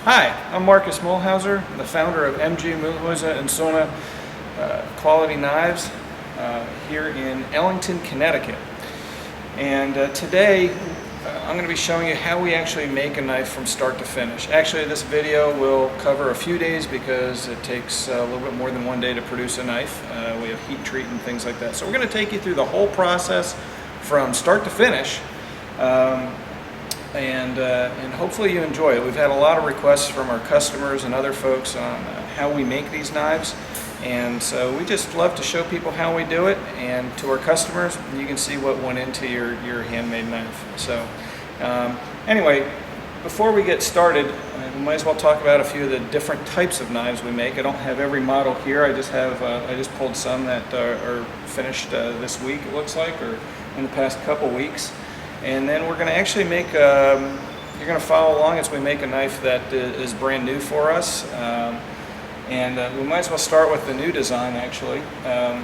Hi, I'm Markus Muhlhauser, the founder of M.G. Muhlhauser Sohne Quality Knives here in Ellington, Connecticut. And today I'm going to be showing you how we actually make a knife from start to finish. Actually, this video will cover a few days because it takes a little bit more than one day to produce a knife. We have heat treat and things like that. So we're going to take you through the whole process from start to finish. And hopefully you enjoy it. We've had a lot of requests from our customers and other folks on how we make these knives, and so we just love to show people how we do it, and to our customers you can see what went into your handmade knife. So anyway, before we get started, we might as well talk about a few of the different types of knives we make. I don't have every model here. I just pulled some that are finished this week, it looks like, or in the past couple weeks. And then we're going to actually make, you're going to follow along as we make a knife that is brand new for us. We might as well start with the new design, actually. A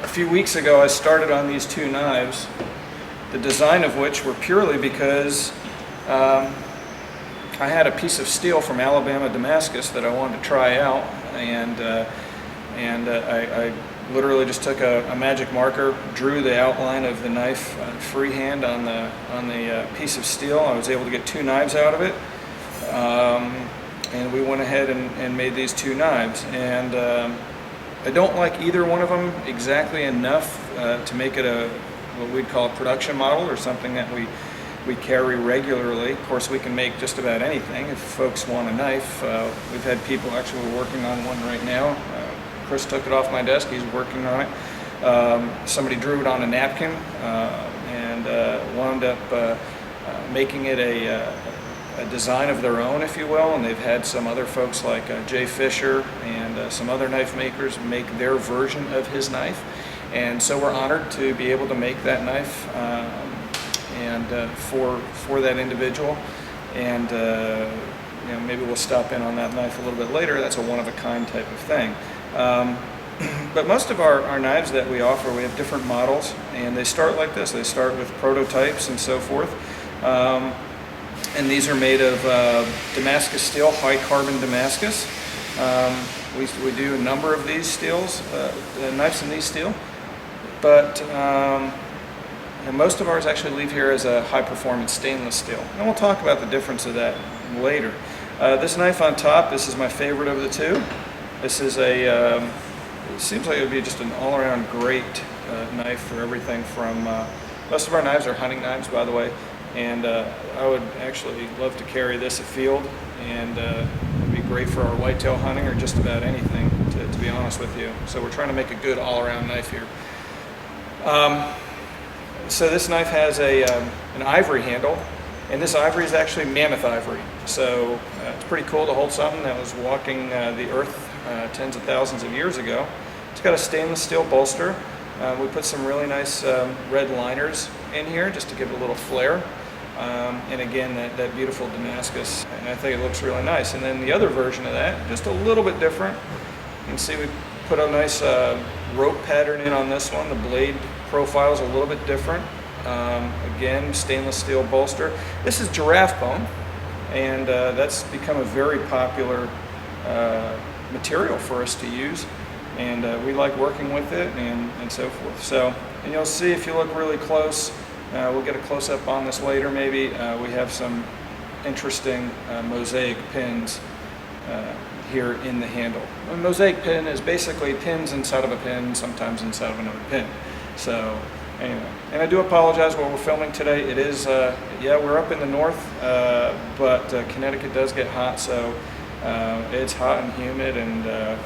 few weeks ago I started on these two knives, the design of which were purely because I had a piece of steel from Alabama Damascus that I wanted to try out, and I literally just took a magic marker, drew the outline of the knife freehand on the piece of steel. I was able to get two knives out of it, and we went ahead and made these two knives. And I don't like either one of them exactly enough to make it what we'd call a production model, or something that we carry regularly. Of course, we can make just about anything if folks want a knife. We've had people, actually, we're working on one right now. Chris took it off my desk, he's working on it. Somebody drew it on a napkin and wound up making it a design of their own, if you will, and they've had some other folks like Jay Fisher and some other knife makers make their version of his knife. And so we're honored to be able to make that knife for that individual. And maybe we'll stop in on that knife a little bit later. That's a one-of-a-kind type of thing. But most of our knives that we offer, we have different models, and they start like this. They start with prototypes and so forth. And these are made of Damascus steel, high carbon Damascus. We do a number of these steels, knives in these steel, but most of ours actually leave here as a high performance stainless steel. And we'll talk about the difference of that later. This knife on top, this is my favorite of the two. This is it seems like it would be just an all-around great knife for everything from, most of our knives are hunting knives, by the way, and I would actually love to carry this afield, and it would be great for our whitetail hunting or just about anything, to be honest with you. So we're trying to make a good all-around knife here. So this knife has an ivory handle, and this ivory is actually mammoth ivory. So it's pretty cool to hold something that was walking the earth tens of thousands of years ago. It's got a stainless steel bolster. We put some really nice red liners in here just to give it a little flair. And again, that beautiful Damascus, and I think it looks really nice. And then the other version of that, just a little bit different. You can see we put a nice rope pattern in on this one. The blade profile is a little bit different. Again, stainless steel bolster. This is giraffe bone, and that's become a very popular material for us to use, and we like working with it and so forth. So, and you'll see if you look really close, we'll get a close-up on this later maybe, we have some interesting mosaic pins here in the handle. A mosaic pin is basically pins inside of a pin, sometimes inside of another pin. So anyway, and I do apologize while we're filming today. It is, yeah, we're up in the north, but Connecticut does get hot, so it's hot and humid, and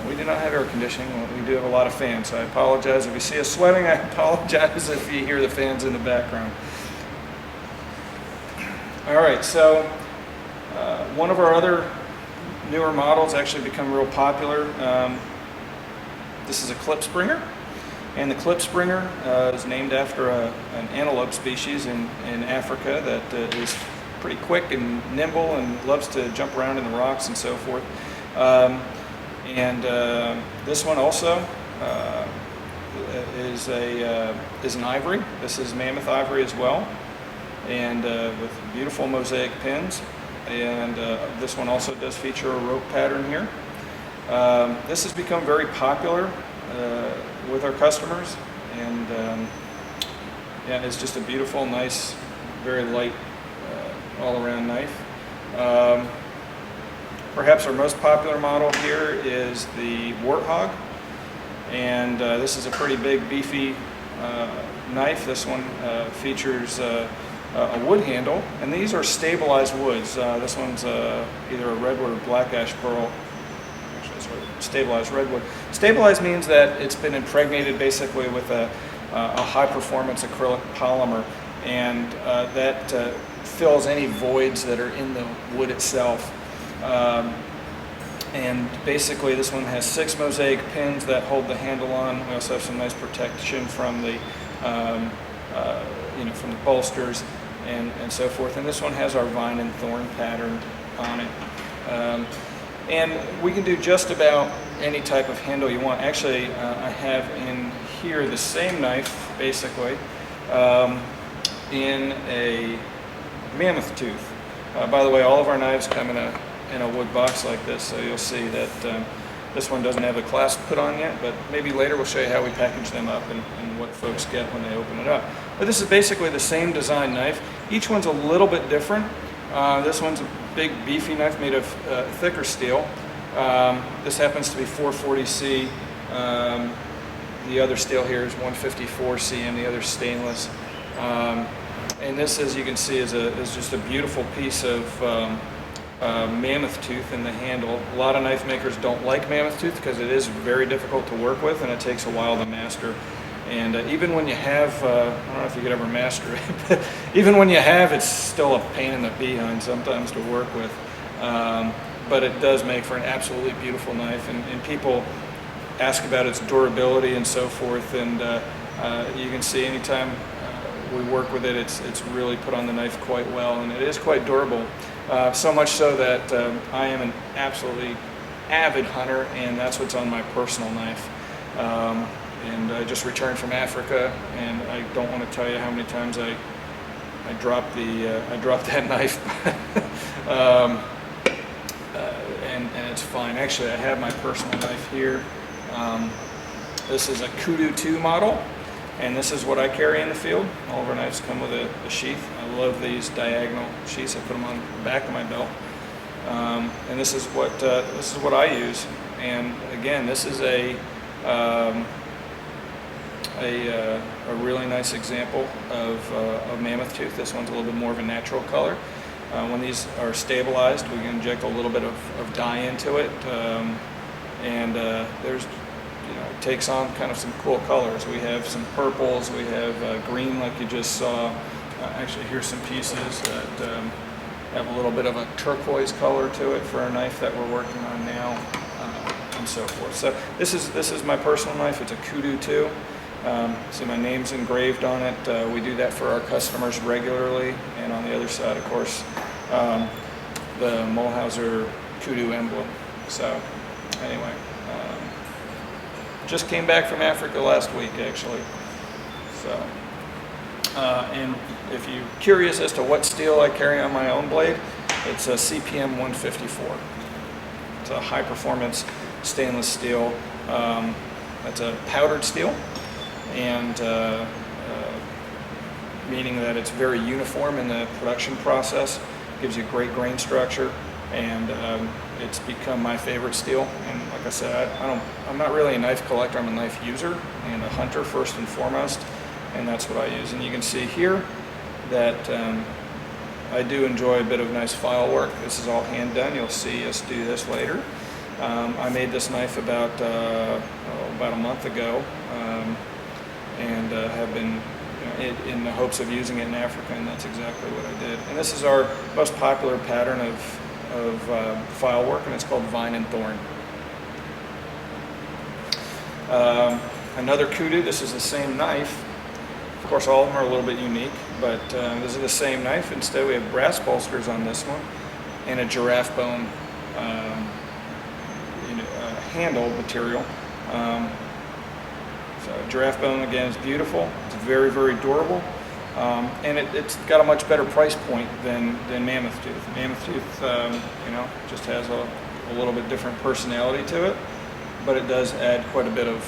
we do not have air conditioning. We do have a lot of fans, so I apologize if you see us sweating. I apologize if you hear the fans in the background. All right, so one of our other newer models actually become real popular. This is a clip springer, and the clip springer is named after an antelope species in Africa that is pretty quick and nimble and loves to jump around in the rocks and so forth. This one also is an ivory. This is mammoth ivory as well, and with beautiful mosaic pins. and this one also does feature a rope pattern here. This has become very popular with our customers, and yeah, it's just a beautiful, nice, very light all-around knife. Perhaps our most popular model here is the Warthog, and this is a pretty big, beefy knife. This one features a wood handle, and these are stabilized woods. This one's either a redwood or black ash pearl. Actually, it's stabilized redwood. Stabilized means that it's been impregnated basically with a high-performance acrylic polymer, and that fills any voids that are in the wood itself. And basically this one has 6 mosaic pins that hold the handle on. We also have some nice protection from the from the bolsters and so forth. And this one has our vine and thorn pattern on it. And we can do just about any type of handle you want. Actually, I have in here the same knife, basically, in a mammoth tooth. By the way, all of our knives come in a wood box like this, so you'll see that this one doesn't have a clasp put on yet, but maybe later we'll show you how we package them up and what folks get when they open it up. But this is basically the same design knife. Each one's a little bit different. This one's a big, beefy knife made of thicker steel. This happens to be 440C. The other steel here is 154 cm, the other stainless. And this, as you can see, is just a beautiful piece of mammoth tooth in the handle. A lot of knife makers don't like mammoth tooth because it is very difficult to work with and it takes a while to master. And even when you have, I don't know if you could ever master it, but even when you have, it's still a pain in the behind sometimes to work with. But it does make for an absolutely beautiful knife, and people ask about its durability and so forth, and you can see anytime we work with it, it's really put on the knife quite well, and it is quite durable. So much so that I am an absolutely avid hunter, and that's what's on my personal knife. And I just returned from Africa, and I don't want to tell you how many times I dropped that knife. And it's fine. Actually, I have my personal knife here. This is a Kudu 2 model, and this is what I carry in the field. All of our knives come with a sheath. I love these diagonal sheaths. I put them on the back of my belt. And this is what I use. And again, this is a really nice example of mammoth tooth. This one's a little bit more of a natural color. When these are stabilized, we can inject a little bit of dye into it, and there's, it takes on kind of some cool colors. We have some purples, we have green like you just saw. Actually, here's some pieces that have a little bit of a turquoise color to it for a knife that we're working on now, and so forth. So this is my personal knife. It's a Kudu 2. See my name's engraved on it. We do that for our customers regularly, and on the other side, of course, the Muhlhauser Kudu emblem. So anyway, just came back from Africa last week, actually. So, and if you're curious as to what steel I carry on my own blade, it's a CPM 154. It's a high-performance stainless steel. That's a powdered steel, and meaning that it's very uniform in the production process, gives you great grain structure, and it's become my favorite steel. And like I said, I'm not really a knife collector, I'm a knife user and a hunter first and foremost, and that's what I use. And you can see here that I do enjoy a bit of nice file work. This is all hand done. You'll see us do this later. I made this knife about a month ago, and have been in the hopes of using it in Africa, and that's exactly what I did. And this is our most popular pattern of file work, and it's called Vine and Thorn. Another Kudu, this is the same knife. Of course, all of them are a little bit unique, but this is the same knife. Instead, we have brass bolsters on this one, and a giraffe bone handle material. So giraffe bone, again, is beautiful. It's very, very durable. And it's got a much better price point than Mammoth Tooth. Mammoth Tooth, you know, just has a little bit different personality to it, but it does add quite a bit of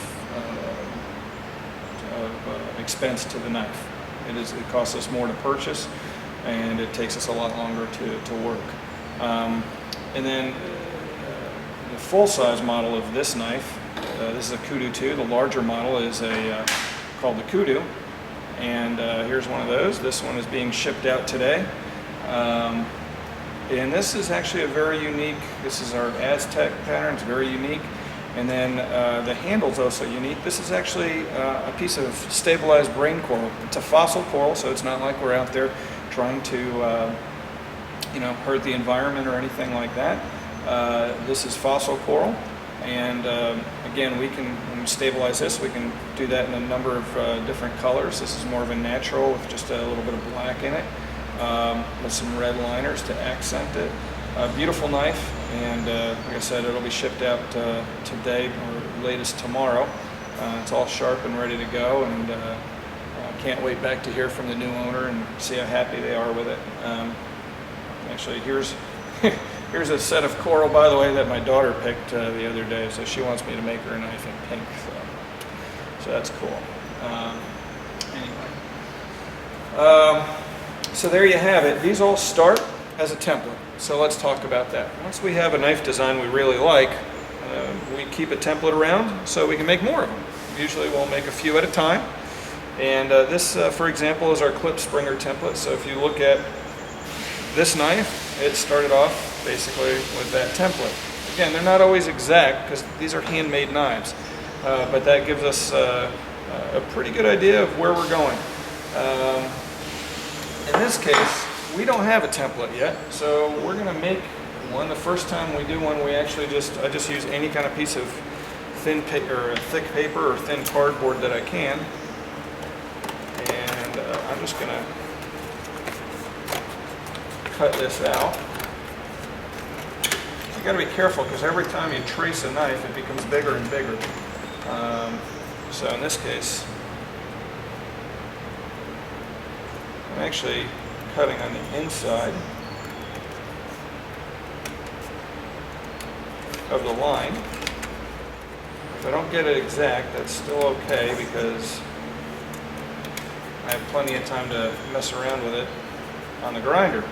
expense to the knife. It costs us more to purchase, and it takes us a lot longer to work. And then the full-size model of this knife, this is a Kudu 2. The larger model is called the Kudu, and here's one of those. This one is being shipped out today. And this is actually a very unique, this is our Aztec pattern, it's very unique. And then the handle's also unique. This is actually a piece of stabilized brain coral. It's a fossil coral, so it's not like we're out there trying to you know, hurt the environment or anything like that. This is fossil coral, and again, when we stabilize this, we can do that in a number of different colors. This is more of a natural with just a little bit of black in it, with some red liners to accent it. A beautiful knife, and like I said, it'll be shipped out today or latest tomorrow. It's all sharp and ready to go, and can't wait back to hear from the new owner and see how happy they are with it. Actually, here's a set of coral, by the way, that my daughter picked the other day, so she wants me to make her a knife in pink, so that's cool. Anyway, so there you have it. These all start as a template. So let's talk about that. Once we have a knife design we really like, we keep a template around so we can make more of them. Usually we'll make a few at a time. And this, for example, is our clip springer template. So if you look at this knife, it started off basically with that template. Again, they're not always exact because these are handmade knives, but that gives us a pretty good idea of where we're going. In this case, we don't have a template yet, so we're going to make one. The first time we do one, I just use any kind of piece of thin paper, or thick paper, or thin cardboard that I can, and I'm just going to cut this out. You got to be careful because every time you trace a knife, it becomes bigger and bigger. So in this case, I'm actually cutting on the inside of the line. If I don't get it exact, that's still okay because I have plenty of time to mess around with it on the grinder.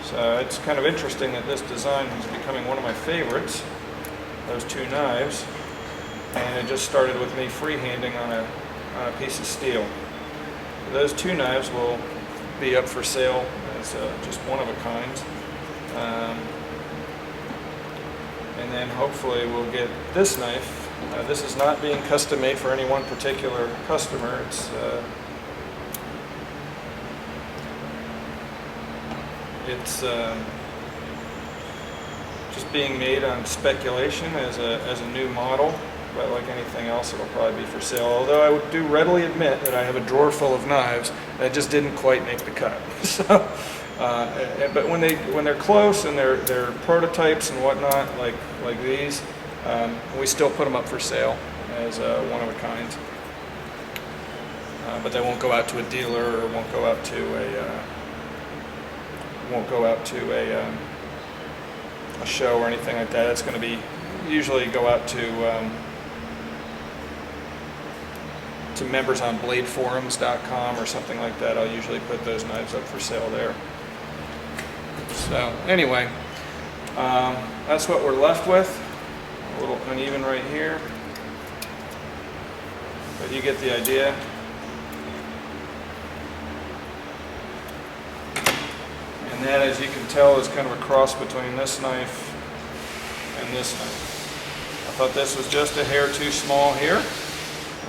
So it's kind of interesting that this design is becoming one of my favorites, those two knives. And it just started with me freehanding on a piece of steel. Those two knives will be up for sale as just one of a kind. And then hopefully we'll get this knife. This is not being custom made for any one particular customer. It's just being made on speculation as a new model. But like anything else, it'll probably be for sale. Although I do readily admit that I have a drawer full of knives that just didn't quite make the cut. So, but when they're close and they're prototypes and whatnot, like these, we still put them up for sale as one of a kind. But they won't go out to a dealer or won't go out to a show or anything like that. It's going to be usually go out to members on bladeforums.com or something like that. I'll usually put those knives up for sale there. So anyway, that's what we're left with. A little uneven right here, but you get the idea. And that, as you can tell, is kind of a cross between this knife and this knife. I thought this was just a hair too small here,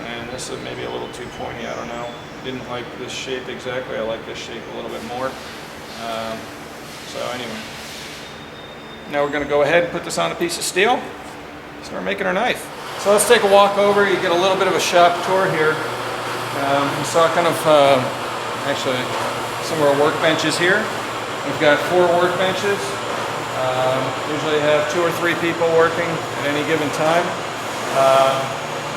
and this is maybe a little too pointy, I don't know. Didn't like this shape exactly, I like this shape a little bit more. So anyway, now we're going to go ahead and put this on a piece of steel, start making our knife. So let's take a walk over, you get a little bit of a shop tour here. You saw kind of, actually, some of our workbenches here. We've got 4 workbenches. Usually have 2 or 3 people working at any given time.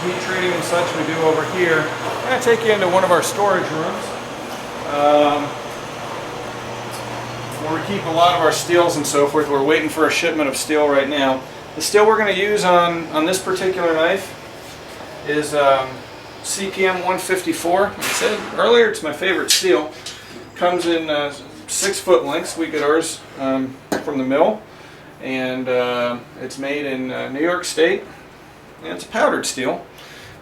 heat treating and such we do over here. I'm going to take you into one of our storage rooms where we keep a lot of our steels and so forth. We're waiting for a shipment of steel right now. The steel we're going to use on this particular knife is CPM 154. Like I said earlier, it's my favorite steel. Comes in 6-foot lengths. We get ours from the mill, and it's made in New York State, and it's powdered steel.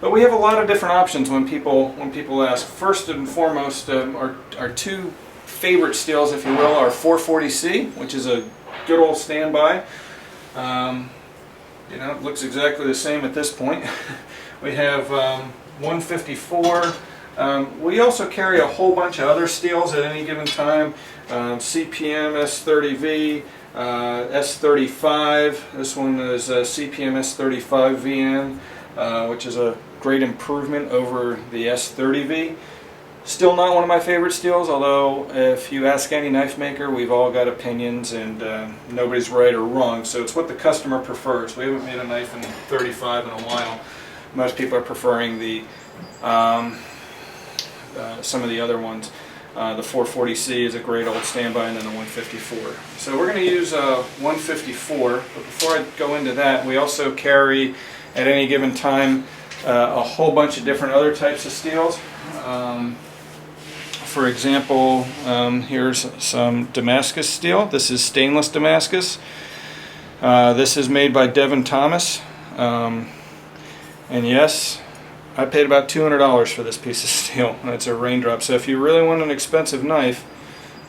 But we have a lot of different options when people ask. First and foremost, our two favorite steels, if you will, are 440C, which is a good old standby. You know, it looks exactly the same at this point. We have 154. We also carry a whole bunch of other steels at any given time. CPM S30V, S35. This one is CPM S35 VN, which is a great improvement over the S30V. Still not one of my favorite steels, although if you ask any knife maker, we've all got opinions, and nobody's right or wrong, so it's what the customer prefers. We haven't made a knife in 35 in a while. Most people are preferring the some of the other ones. The 440C is a great old standby, and then the 154. So we're going to use 154, but before I go into that, we also carry at any given time a whole bunch of different other types of steels. For example, here's some Damascus steel. This is stainless Damascus. This is made by Devin Thomas. And yes, I paid about $200 for this piece of steel. It's a raindrop. So if you really want an expensive knife,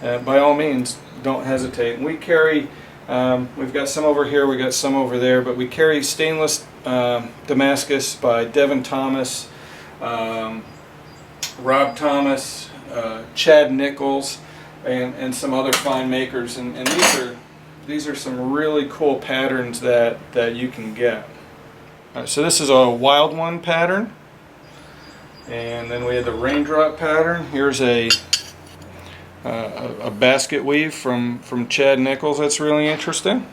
by all means, don't hesitate. We carry, we've got some over here, we got some over there, but we carry stainless Damascus by Devin Thomas, Rob Thomas, Chad Nichols, and some other fine makers, and these are some really cool patterns that you can get. So this is a Wild One pattern, and then we have the raindrop pattern. Here's a basket weave from Chad Nichols. That's really interesting.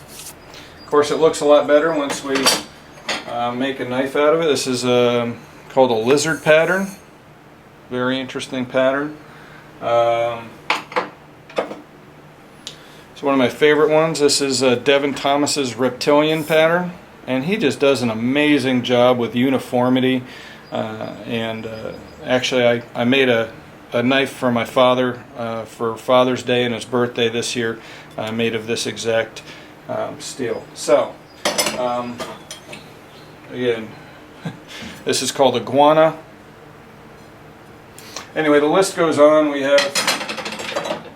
Of course, it looks a lot better once we make a knife out of it. This is called a lizard pattern. Very interesting pattern. So one of my favorite ones, this is Devin Thomas's reptilian pattern, and he just does an amazing job with uniformity. Actually, I made a knife for my father for Father's Day and his birthday this year, made of this exact steel. So again, this is called iguana. Anyway, the list goes on. We have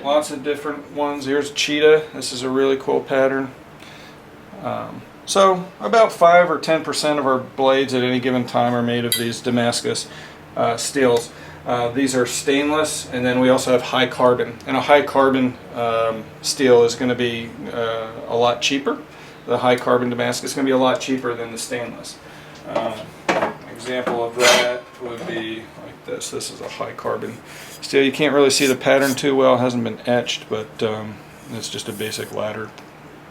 lots of different ones. Here's cheetah. This is a really cool pattern. So about 5 or 10% of our blades at any given time are made of these Damascus steels. These are stainless, and then we also have high carbon. And a high carbon steel is going to be a lot cheaper. The high carbon Damascus is going to be a lot cheaper than the stainless. Example of that would be like this. This is a high carbon steel. You can't really see the pattern too well. It hasn't been etched, but it's just a basic ladder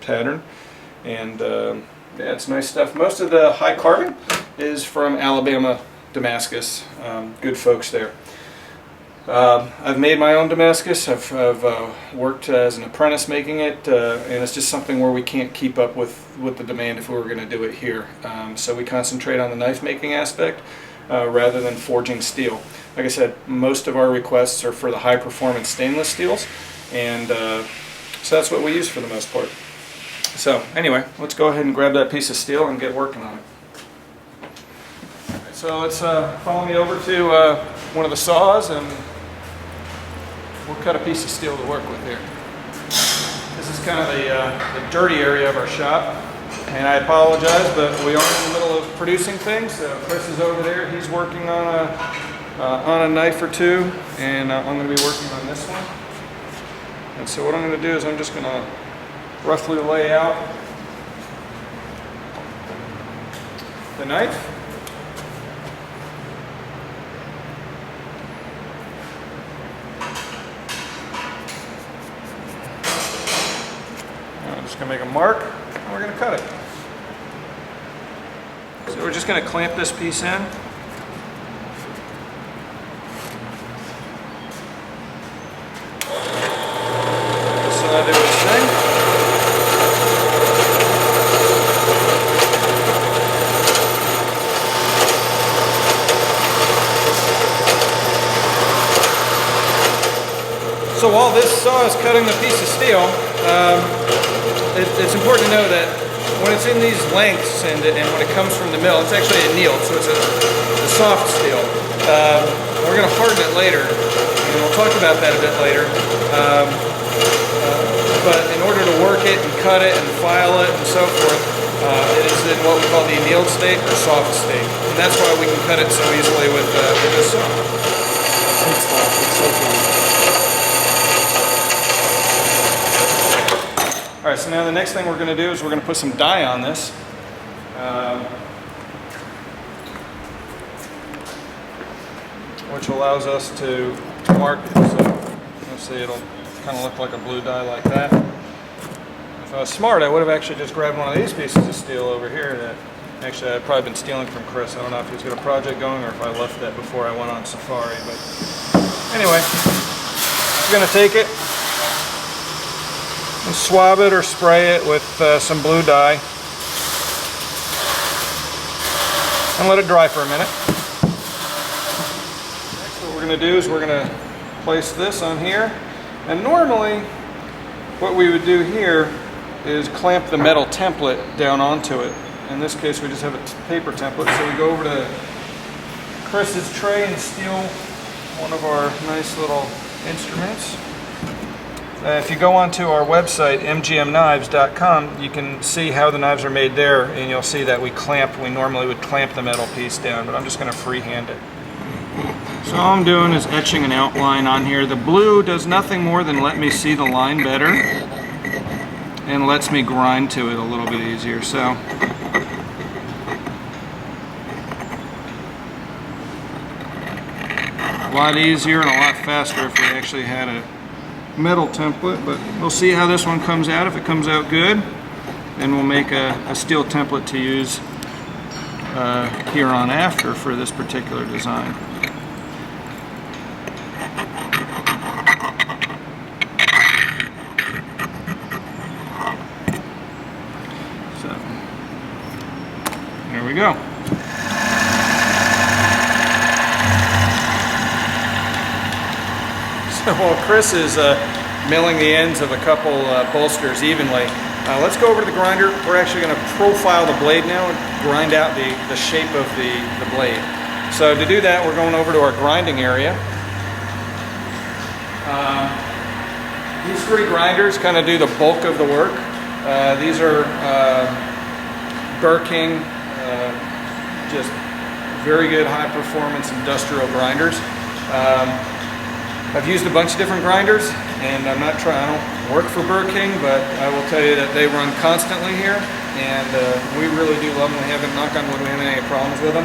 pattern. And yeah, it's nice stuff. Most of the high carbon is from Alabama Damascus. Good folks there. I've made my own Damascus. I've worked as an apprentice making it, and it's just something where we can't keep up with the demand if we were going to do it here. So we concentrate on the knife making aspect rather than forging steel. Like I said, most of our requests are for the high performance stainless steels, and so that's what we use for the most part. So anyway, let's go ahead and grab that piece of steel and get working on it. Right, so let's follow me over to one of the saws, and we'll cut a piece of steel to work with here. This is kind of the dirty area of our shop, and I apologize, but we are in the middle of producing things. Chris is over there. He's working on a knife or two, and I'm going to be working on this one. And so what I'm going to do is I'm just going to roughly lay out the knife. I'm just going to make a mark, and we're going to cut it. So So we're just going to clamp this piece in. This will do its thing. So while this saw is cutting the piece of steel, it's important to know that when it's in these lengths and when it comes from the mill, it's actually annealed, so it's a soft steel. We're going to harden it later, and we'll talk about that a bit later. But in order to work it and cut it and file it and so forth, it is in what we call the annealed state or soft state. And that's why we can cut it so easily with this saw. It's so cool. All right, so now the next thing we're going to do is we're going to put some dye on this. Which allows us to mark it. So you'll see it'll kind of look like a blue dye like that. If I was smart, I would have actually just grabbed one of these pieces of steel over here that actually I'd probably been stealing from Chris. I don't know if he's got a project going or if I left that before I went on safari. But anyway, we're going to take it and swab it or spray it with some blue dye and let it dry for a minute. Next, what we're going to do is we're going to place this on here, and normally what we would do here is clamp the metal template down onto it. In this case we just have a paper template, so we go over to Chris's tray and steal one of our nice little instruments. If you go onto our website, mgmknives.com, you can see how the knives are made there, and you'll see that we normally would clamp the metal piece down, but I'm just going to freehand it. So all I'm doing is etching an outline on here. The blue does nothing more than let me see the line better and lets me grind to it a little bit easier. So a lot easier and a lot faster if we actually had a metal template, but we'll see how this one comes out. If it comes out good, then we'll make a steel template to use here on after for this particular design. So there we go. So while Chris is milling the ends of a couple bolsters evenly, let's go over to the grinder. We're actually going to profile the blade now and grind out the shape of the blade. So to do that, we're going over to our grinding area. These three grinders kind of do the bulk of the work. These are Burking, just very good high performance industrial grinders. I've used a bunch of different grinders, and I don't work for Burking, but I will tell you that they run constantly here, and we really do love them. We haven't, knock on wood, we haven't had any problems with them.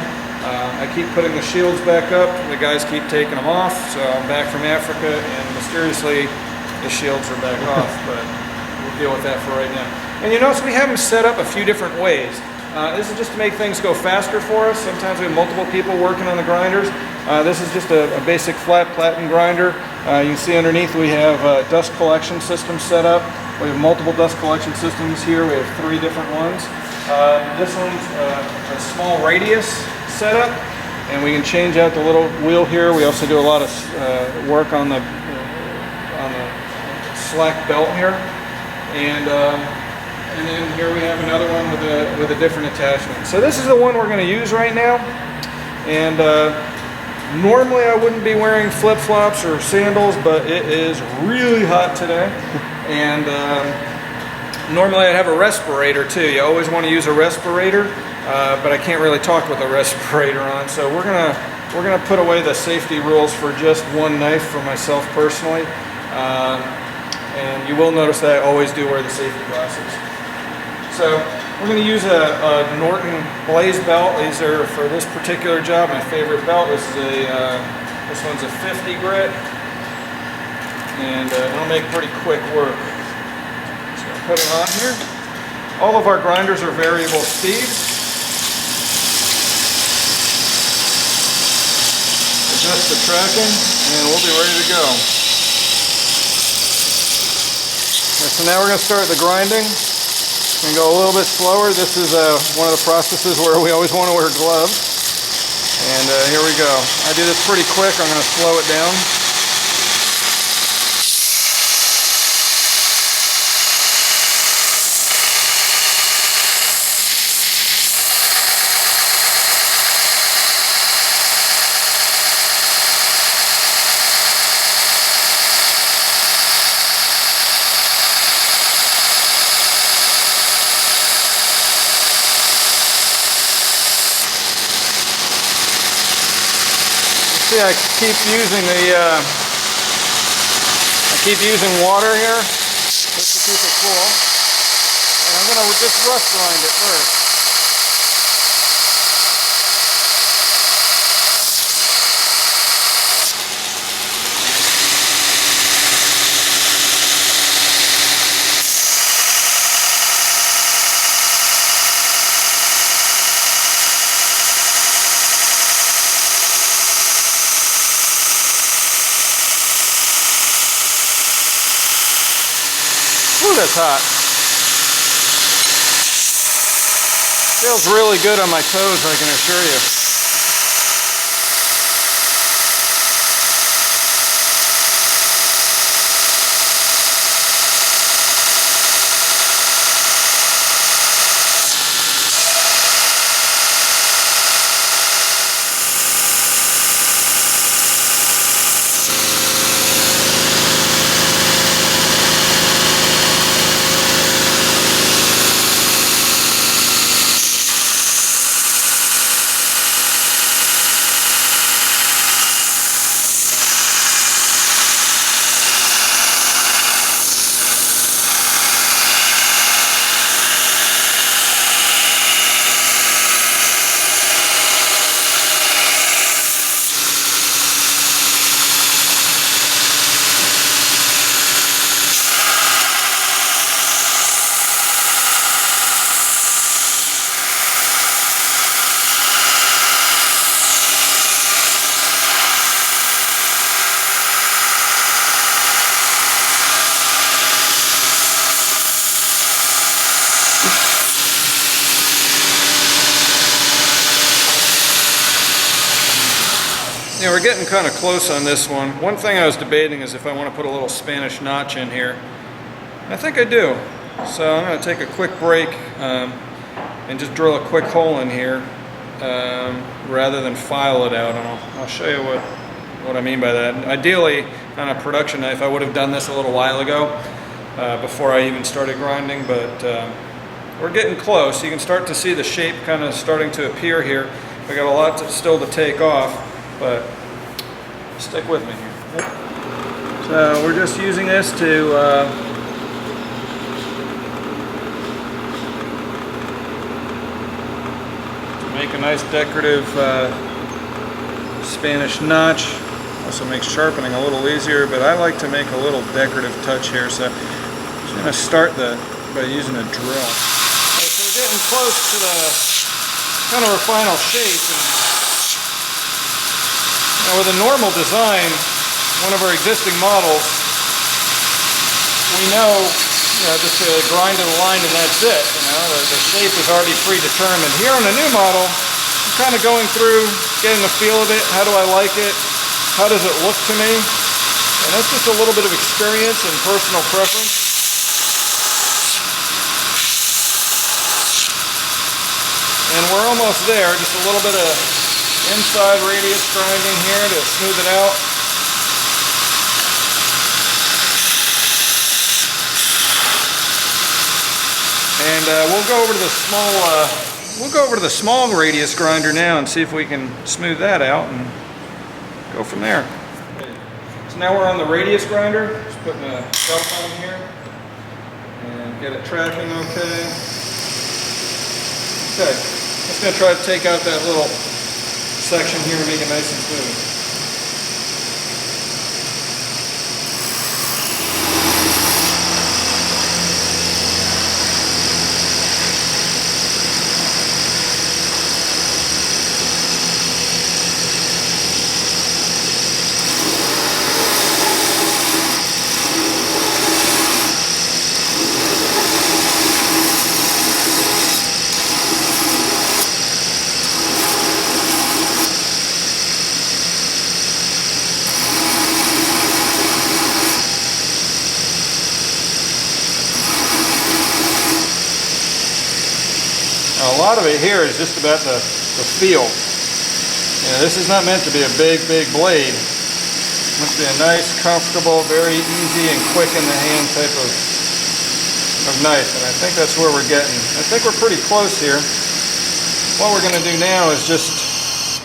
I keep putting the shields back up, the guys keep taking them off, so I'm back from Africa, and mysteriously the shields are back off, but we'll deal with that for right now. And you notice we have them set up a few different ways. This is just to make things go faster for us. Sometimes we have multiple people working on the grinders. This is just a basic flat platen grinder. You can see underneath we have dust collection systems set up. We have multiple dust collection systems here. We have 3 different ones. This one's a small radius setup, and we can change out the little wheel here. We also do a lot of work on the slack belt here, and then here we have another one with a different attachment. So this is the one we're going to use right now, and normally I wouldn't be wearing flip-flops or sandals, but it is really hot today, and normally I'd have a respirator too. You always want to use a respirator, but I can't really talk with a respirator on, so we're gonna put away the safety rules for just one knife for myself personally, and you will notice that I always do wear the safety glasses. So we're going to use a Norton Blaze belt. These are, for this particular job, my favorite belt. This one's a 50 grit, and it'll make pretty quick work. So put it on here. All of our grinders are variable speed. adjust the tracking, and we'll be ready to go. Okay, so now we're going to start the grinding. We're going to go a little bit slower. This is one of the processes where we always want to wear gloves. And here we go. I do this pretty quick. I'm going to slow it down. See, I keep using water here just to keep it cool. And I'm going to just rough grind it first. Ooh, that's hot. Feels really good on my toes, I can assure you. Yeah, we're getting kind of close on this one. One thing I was debating is if I want to put a little Spanish notch in here. I think I do. So I'm going to take a quick break and just drill a quick hole in here rather than file it out. And I'll show you what I mean by that. Ideally, on a production knife, I would have done this a little while ago before I even started grinding, but we're getting close. You can start to see the shape kind of starting to appear here. We got a lot still to take off, but stick with me here. So we're just using this to make a nice decorative Spanish notch. Also makes sharpening a little easier, but I like to make a little decorative touch here. So I'm just going to start by using a drill. Okay, so we're getting close to the kind of our final shape. Now with a normal design, one of our existing models, we know, just to grind to the line and that's it. The shape is already predetermined. Here on a new model, I'm kind of going through, getting the feel of it. How do I like it? How does it look to me? And that's just a little bit of experience and personal preference. And we're almost there, just a little bit of inside radius grinding here to smooth it out. And we'll go over to the small radius grinder now and see if we can smooth that out and go from there. So now we're on the radius grinder. Just putting a shelf on here and get it tracking okay. Okay, just going to try to take out that little section here and make it nice and smooth. lot of it here is just about the feel. This is not meant to be a big blade. It must be a nice, comfortable, very easy and quick in the hand type of knife, and I think that's where we're getting. I think we're pretty close here. What we're going to do now is just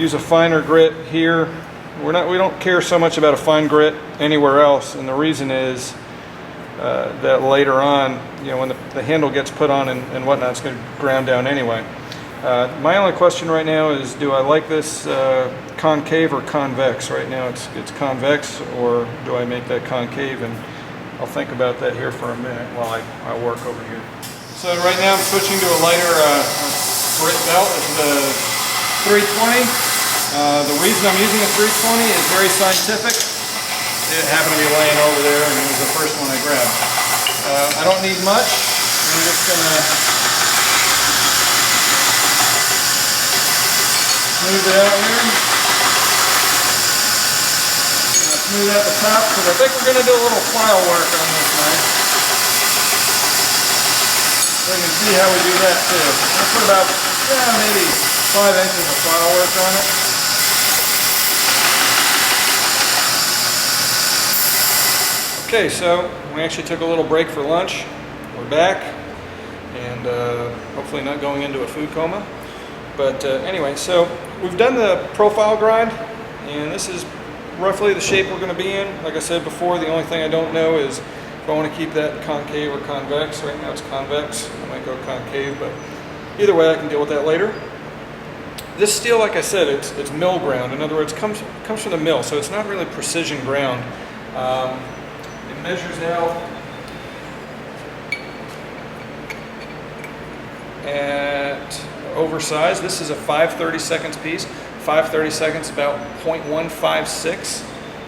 use a finer grit here. We don't care so much about a fine grit anywhere else, and the reason is that later on, when the handle gets put on and whatnot, it's going to ground down anyway. My only question right now is, do I like this concave or convex? Right now it's convex, or do I make that concave? And I'll think about that here for a minute while I work over here. So right now I'm switching to a lighter grit belt. It's the 320. The reason I'm using a 320 is very scientific. It happened to be laying over there, and it was the first one I grabbed. I don't need much. I'm just going to smooth it out here. Smooth out the top, because I think we're going to do a little file work on this knife. So you can see how we do that too. I'll put about maybe 5 inches of file work on it. Okay, so we actually took a little break for lunch. We're back, and hopefully not going into a food coma. But anyway, so we've done the profile grind, and this is roughly the shape we're going to be in. Like I said before, the only thing I don't know is if I want to keep that concave or convex. Right now it's convex. I might go concave, but either way I can deal with that later. This steel, like I said, it's mill ground. In other words, it comes from the mill, so it's not really precision ground. It measures out at oversized. This is a 5/32 piece. 5/32 about 0.156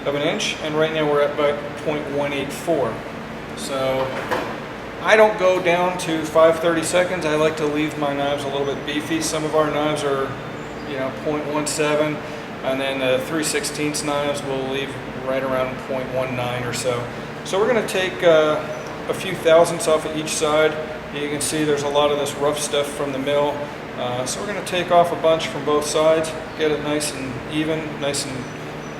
of an inch, and right now we're at about 0.184. So I don't go down to 5/32. I like to leave my knives a little bit beefy. Some of our knives are 0.17, and then the 3/16 knives will leave right around 0.19 or so. So we're going to take a few thousandths off of each side. You can see there's a lot of this rough stuff from the mill. So we're going to take off a bunch from both sides, get it nice and even, nice and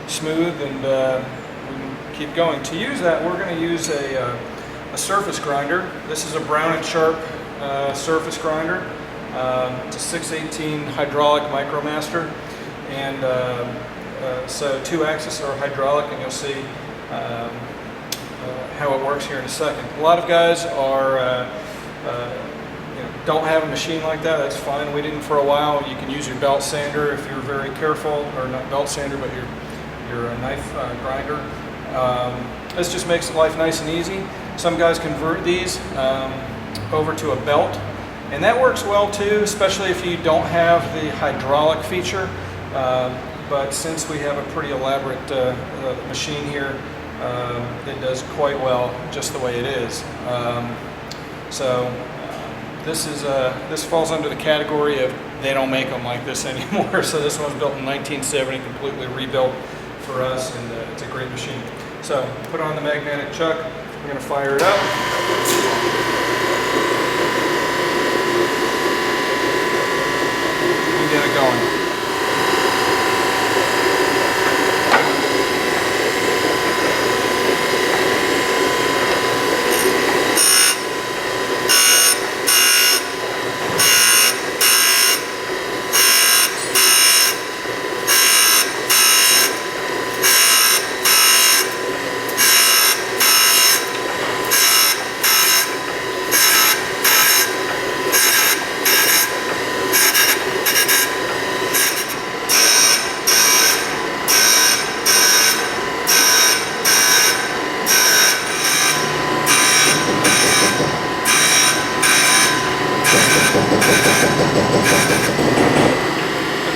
smooth, and we can keep going. To use that, we're going to use a surface grinder. This is a Brown & Sharp surface grinder. It's a 618 hydraulic Micromaster, and so 2-axis or hydraulic, and you'll see how it works here in a second. A lot of guys are don't have a machine like that. That's fine. We didn't for a while. You can use your belt sander if you're very careful, or not belt sander, but your knife grinder. This just makes life nice and easy. Some guys convert these over to a belt, and that works well too, especially if you don't have the hydraulic feature. But since we have a pretty elaborate machine here, it does quite well just the way it is. This falls under the category of they don't make them like this anymore. So this one was built in 1970, completely rebuilt for us, and it's a great machine. So put on the magnetic chuck. We're going to fire it up. And get it going.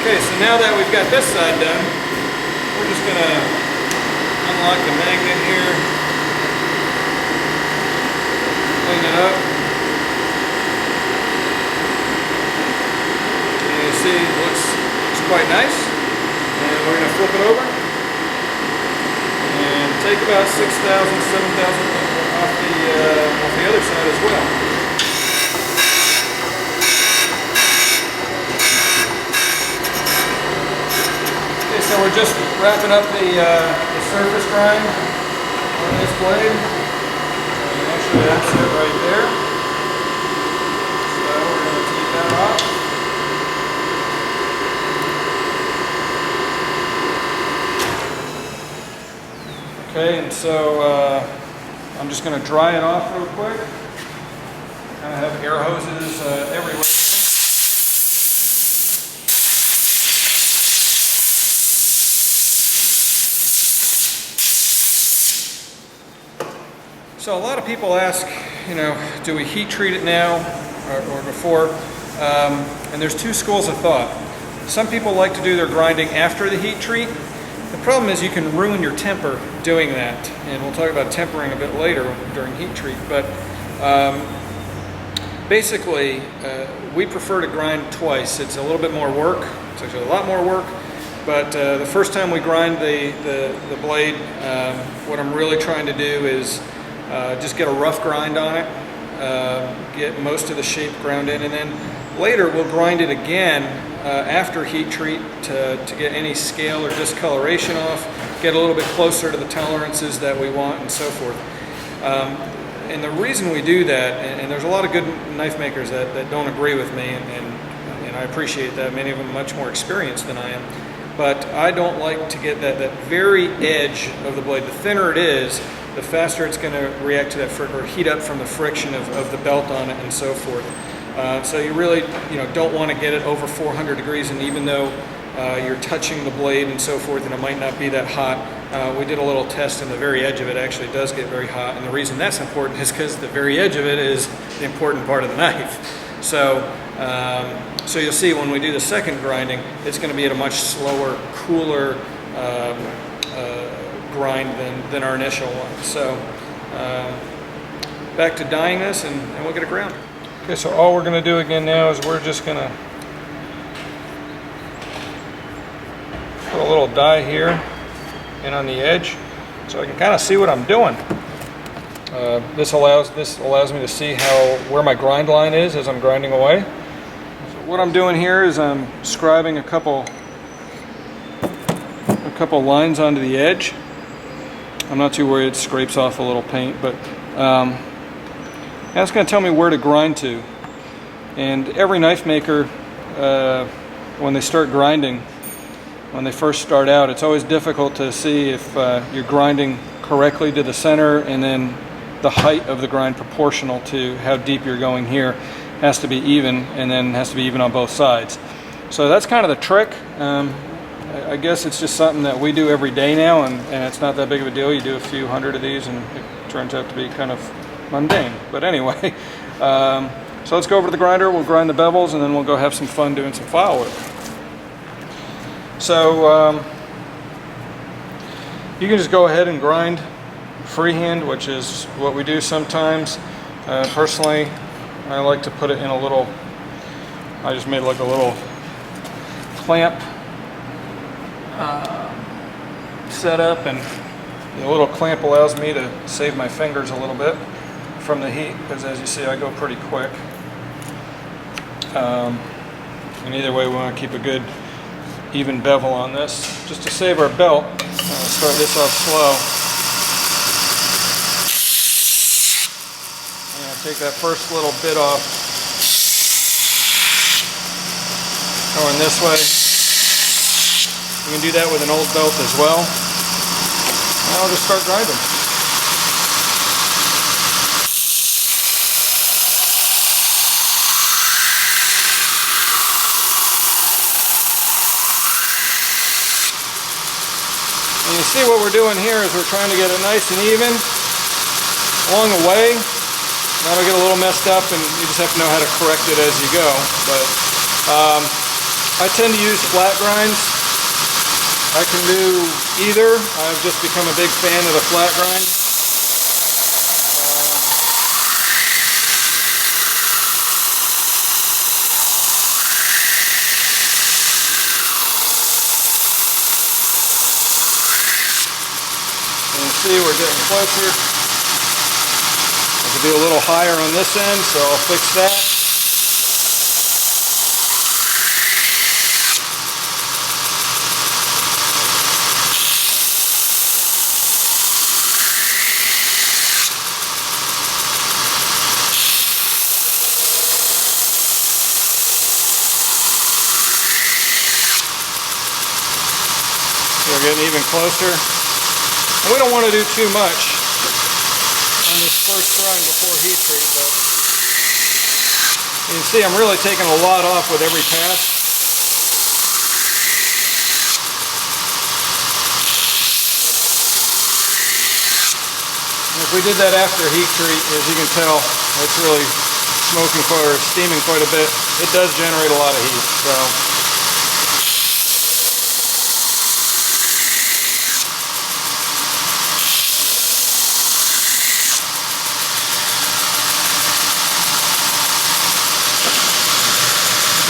Okay, so now that we've got this side done, we're just going to unlock the magnet here, clean it up, and you see it looks quite nice. And we're going to flip it over and take about 6,000, 7,000 off the other side as well. So we're just wrapping up the surface grind on this blade. And actually that's it right there. So we're going to take that off. Okay, and so I'm just going to dry it off real quick. Kind of have air hoses everywhere here. So a lot of people ask, you know, do we heat treat it now or before? And there's two schools of thought. Some people like to do their grinding after the heat treat. The problem is you can ruin your temper doing that, and we'll talk about tempering a bit later during heat treat. But basically, we prefer to grind twice. It's a little bit more work. It's actually a lot more work. But the first time we grind the blade, what I'm really trying to do is just get a rough grind on it, get most of the shape ground in, and then later we'll grind it again after heat treat to get any scale or discoloration off, get a little bit closer to the tolerances that we want, and so forth. And the reason we do that, and there's a lot of good knife makers that don't agree with me, and I appreciate that. Many of them are much more experienced than I am. But I don't like to get that very edge of the blade. The thinner it is, the faster it's going to react to that or heat up from the friction of the belt on it and so forth. So you really don't want to get it over 400 degrees, and even though you're touching the blade and so forth and it might not be that hot, we did a little test and the very edge of it actually does get very hot, and the reason that's important is because the very edge of it is the important part of the knife. So so you'll see when we do the second grinding, it's going to be at a much slower, cooler grind than our initial one. So back to dyeing this and we'll get it ground. Okay, so all we're going to do again now is we're just going to put a little dye here and on the edge so I can kind of see what I'm doing. This allows me to see where my grind line is as I'm grinding away. So what I'm doing here is I'm scribing a couple lines onto the edge. I'm not too worried it scrapes off a little paint, but that's going to tell me where to grind to. And every knife maker, when they start grinding, when they first start out, it's always difficult to see if you're grinding correctly to the center, and then the height of the grind proportional to how deep you're going here has to be even, and then has to be even on both sides. So that's kind of the trick. I guess it's just something that we do every day now, and it's not that big of a deal. You do a few hundred of these and it turns out to be kind of mundane. But anyway, so let's go over to the grinder, we'll grind the bevels, and then we'll go have some fun doing some file work. So you can just go ahead and grind freehand, which is what we do sometimes. Personally, I like to put it in a little, I just made like a little clamp setup, and the little clamp allows me to save my fingers a little bit from the heat, because as you see I go pretty quick. And either way we want to keep a good even bevel on this. Just to save our belt, start this off slow. I'm going to take that first little bit off, going this way. You can do that with an old belt as well. Now I'll just start grinding. And you see what we're doing here is we're trying to get it nice and even along the way. That'll get a little messed up, and you just have to know how to correct it as you go. But I tend to use flat grinds. I can do either. I've just become a big fan of the flat grind. And you see we're getting closer. I could be a little higher on this end, so I'll fix that. we're getting even closer. And we don't want to do too much on this first grind before heat treat, but you can see I'm really taking a lot off with every pass. And if we did that after heat treat, as you can tell, it's really smoking or steaming quite a bit. It does generate a lot of heat. So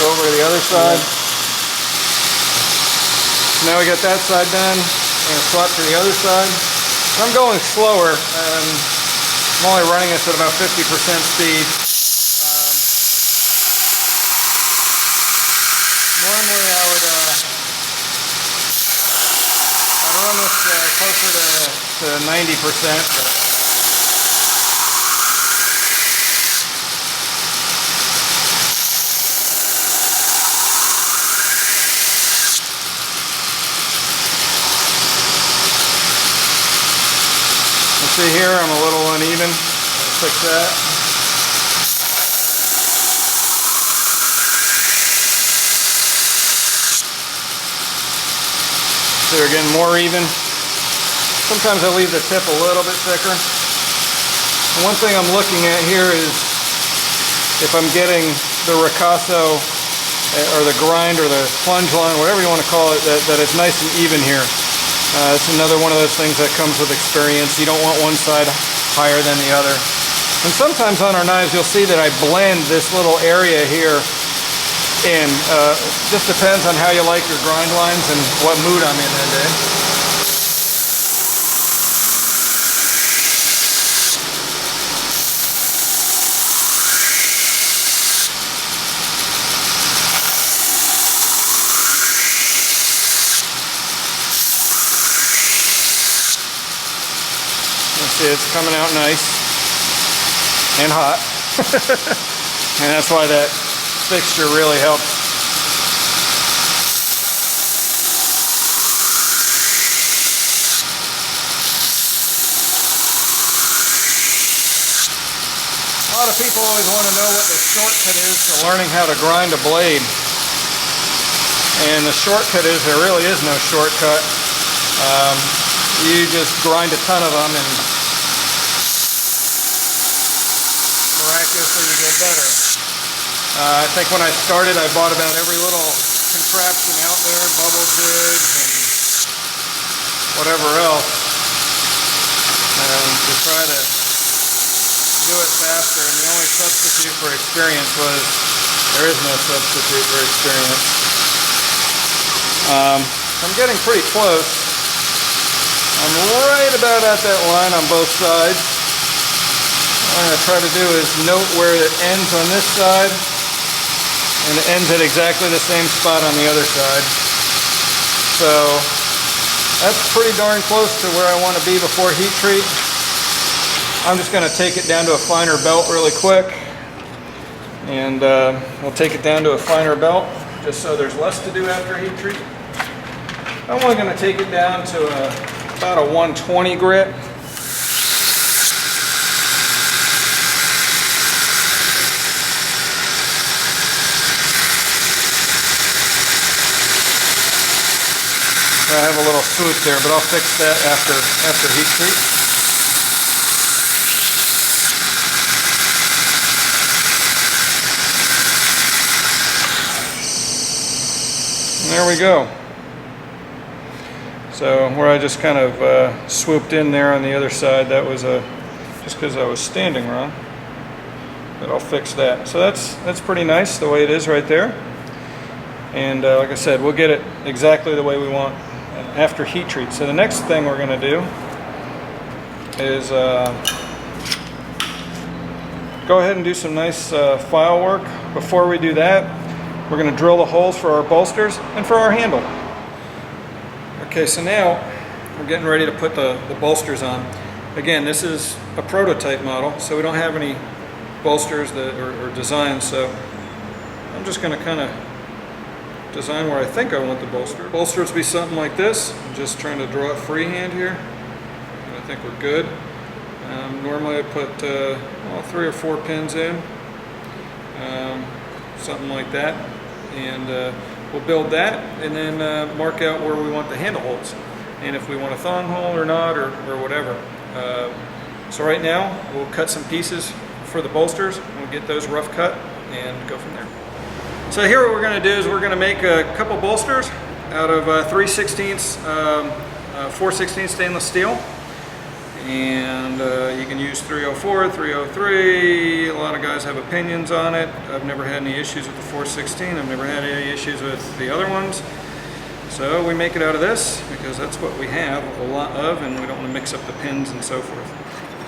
go over to the other side. So now we got that side done. I'm going to swap to the other side. So I'm going slower. I'm only running this at about 50% speed. Normally I'd run this closer to 90%. See here, I'm a little uneven. I'll fix that. So we're getting more even. Sometimes I leave the tip a little bit thicker. And one thing I'm looking at here is if I'm getting the ricasso or the grind or the plunge line, whatever you want to call it, that it's nice and even here. It's another one of those things that comes with experience. You don't want one side higher than the other. And sometimes on our knives you'll see that I blend this little area here in. Just depends on how you like your grind lines and what mood I'm in that day. It's coming out nice and hot. And that's why that fixture really helps. A lot of people always want to know what the shortcut is to learning how to grind a blade. And the shortcut is there really is no shortcut. You just grind a ton of them and miraculously you get better. I think when I started I bought about every little contraption out there, bubble jigs and whatever else, to try to do it faster, and the only substitute for experience was there is no substitute for experience. I'm getting pretty close. I'm right about at that line on both sides. What I'm going to try to do is note where it ends on this side and it ends at exactly the same spot on the other side. So that's pretty darn close to where I want to be before heat treat. I'm just going to take it down to a finer belt really quick, and we'll take it down to a finer belt just so there's less to do after heat treat. I'm only going to take it down to about a 120 grit. I have a little swoop there, but I'll fix that after heat treat. And there we go. So where I just kind of swooped in there on the other side, that was just because I was standing wrong. But I'll fix that. So that's pretty nice the way it is right there. And like I said, we'll get it exactly the way we want after heat treat. So the next thing we're going to do is go ahead and do some nice file work. Before we do that, we're going to drill the holes for our bolsters and for our handle. Okay, so now we're getting ready to put the bolsters on. Again, this is a prototype model, so we don't have any bolsters that or designs, so I'm just going to kind of design where I think I want the bolster. Bolsters would be something like this. I'm just trying to draw it freehand here. And I think we're good. Normally I put 3 or 4 pins in, something like that. And we'll build that and then mark out where we want the handle holes. And if we want a thong hole or not, or whatever. So right now we'll cut some pieces for the bolsters. We'll get those rough cut and go from there. So here what we're going to do is we're going to make a couple bolsters out of 4/16 stainless steel. And you can use 304, 303. A lot of guys have opinions on it. I've never had any issues with the 4/16. I've never had any issues with the other ones. So we make it out of this because that's what we have a lot of, and we don't want to mix up the pins and so forth.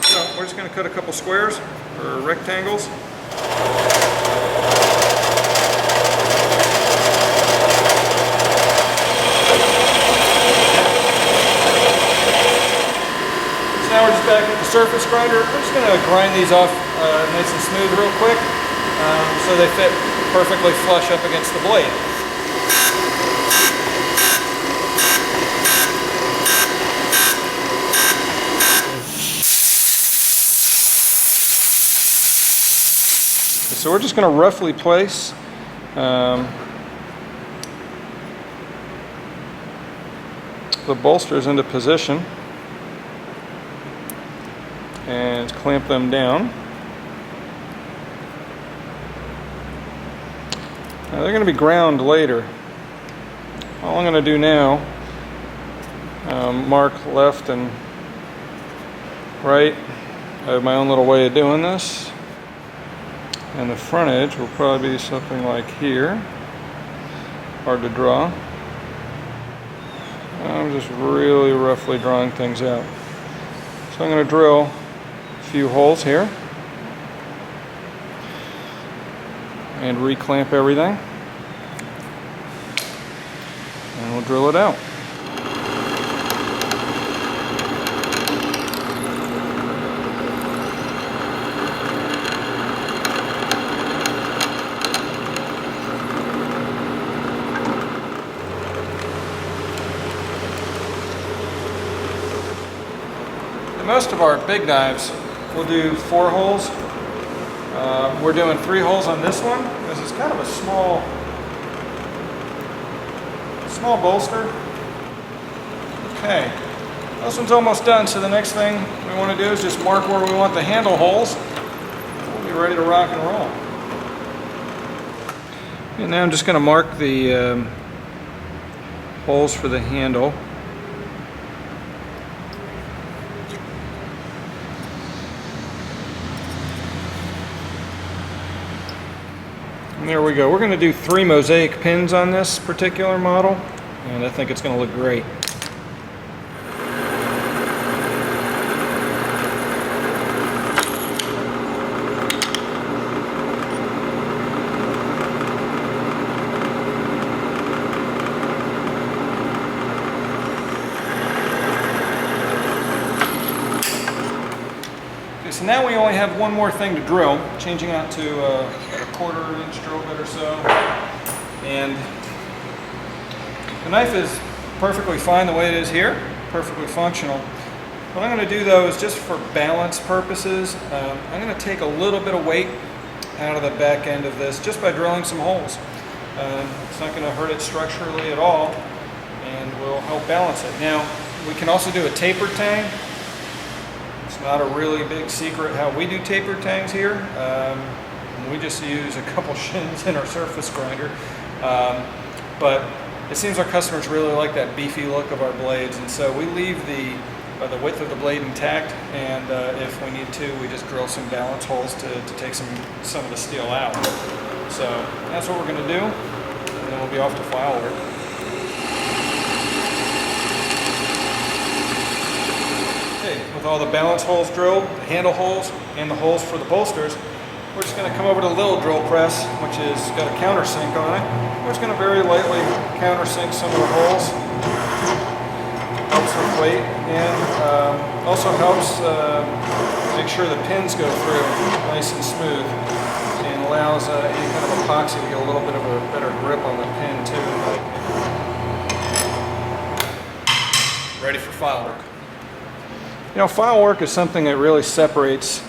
So we're just going to cut a couple squares or rectangles. Now we're just back with the surface grinder. We're just going to grind these off nice and smooth real quick so they fit perfectly flush up against the blade. So we're just going to roughly place the bolsters into position and clamp them down. Now they're going to be ground later. All I'm going to do now, mark left and right. I have my own little way of doing this. And the front edge will probably be something like here. Hard to draw. I'm just really roughly drawing things out. So I'm going to drill a few holes here and reclamp everything, and we'll drill it out. Most of our big knives we'll do 4 holes. We're doing 3 holes on this one. This is kind of a small bolster. Okay, this one's almost done, so the next thing we want to do is just mark where we want the handle holes. We'll be ready to rock and roll. And now I'm just going to mark the holes for the handle. And there we go. We're going to do 3 mosaic pins on this particular model, and I think it's going to look great. So now we only have one more thing to drill, changing out to a 1/4 inch drill bit or so. And the knife is perfectly fine the way it is here, perfectly functional. What I'm going to do though is just for balance purposes, I'm going to take a little bit of weight out of the back end of this just by drilling some holes. It's not going to hurt it structurally at all, and will help balance it. Now, we can also do a taper tang. It's not a really big secret how we do taper tangs here. We just use a couple shins in our surface grinder. But it seems our customers really like that beefy look of our blades, and so we leave the width of the blade intact, and if we need to, we just drill some balance holes to take some of the steel out. So that's what we're going to do, and then we'll be off to file work. With all the balance holes drilled, the handle holes, and the holes for the bolsters, we're just going to come over to the little drill press, which has got a countersink on it. We're just going to very lightly countersink some of the holes. Helps with weight, and also helps make sure the pins go through nice and smooth. And allows any kind of epoxy to get a little bit of a better grip on the pin too. Ready for file work. You know, file work is something that really separates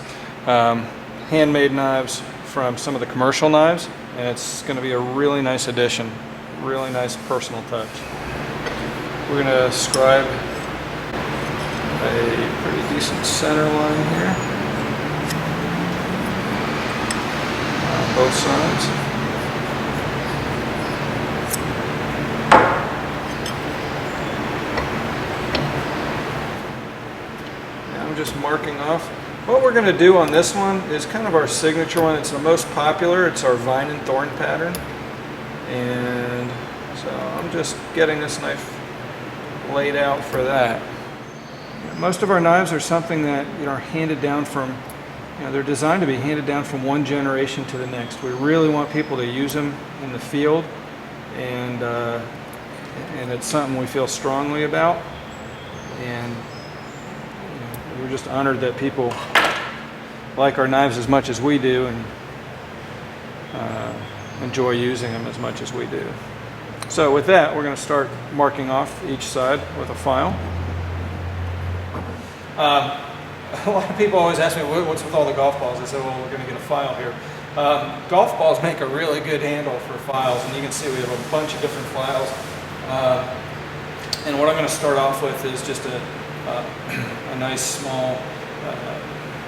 handmade knives from some of the commercial knives, and it's going to be a really nice addition, really nice personal touch. We're going to scribe a pretty decent center line here on both sides. Now I'm just marking off. What we're going to do on this one is kind of our signature one. It's the most popular. It's our vine and thorn pattern. And so I'm just getting this knife laid out for that. Most of our knives are something that are handed down from, they're designed to be handed down from one generation to the next. We really want people to use them in the field, and it's something we feel strongly about. And we're just honored that people like our knives as much as we do, and enjoy using them as much as we do. So with that, we're going to start marking off each side with a file. A lot of people always ask me, what's with all the golf balls? I said, well, we're going to get a file here. Golf balls make a really good handle for files, and you can see we have a bunch of different files. And what I'm going to start off with is just a nice small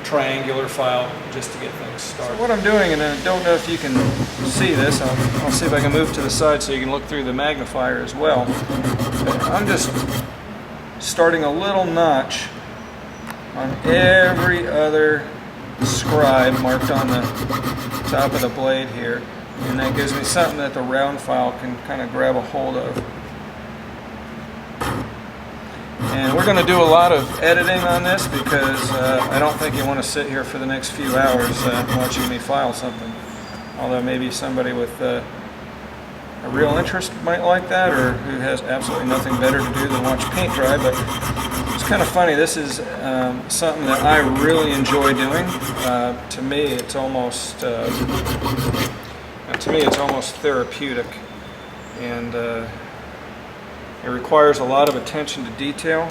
triangular file just to get things started. So what I'm doing, and I don't know if you can see this, I'll see if I can move to the side so you can look through the magnifier as well. I'm just starting a little notch on every other scribe marked on the top of the blade here, and that gives me something that the round file can kind of grab a hold of. And we're going to do a lot of editing on this because I don't think you want to sit here for the next few hours watching me file something. Although maybe somebody with a real interest might like that, or who has absolutely nothing better to do than watch paint dry. But it's kind of funny. This is something that I really enjoy doing. To me, it's almost therapeutic, and it requires a lot of attention to detail,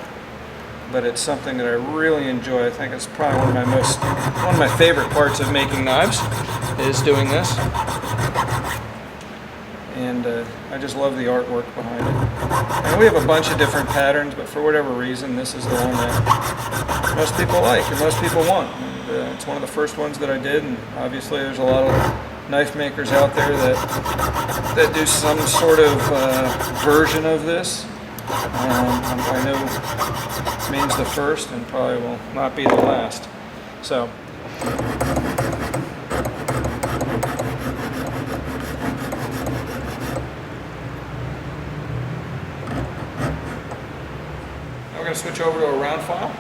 but it's something that I really enjoy. I think it's probably one of my favorite parts of making knives is doing this. And I just love the artwork behind it. And we have a bunch of different patterns, but for whatever reason, this is the one that most people like and most people want. And it's one of the first ones that I did, and obviously there's a lot of knife makers out there that do some sort of version of this. I know Maine's the first and probably will not be the last. So now we're going to switch over to a round file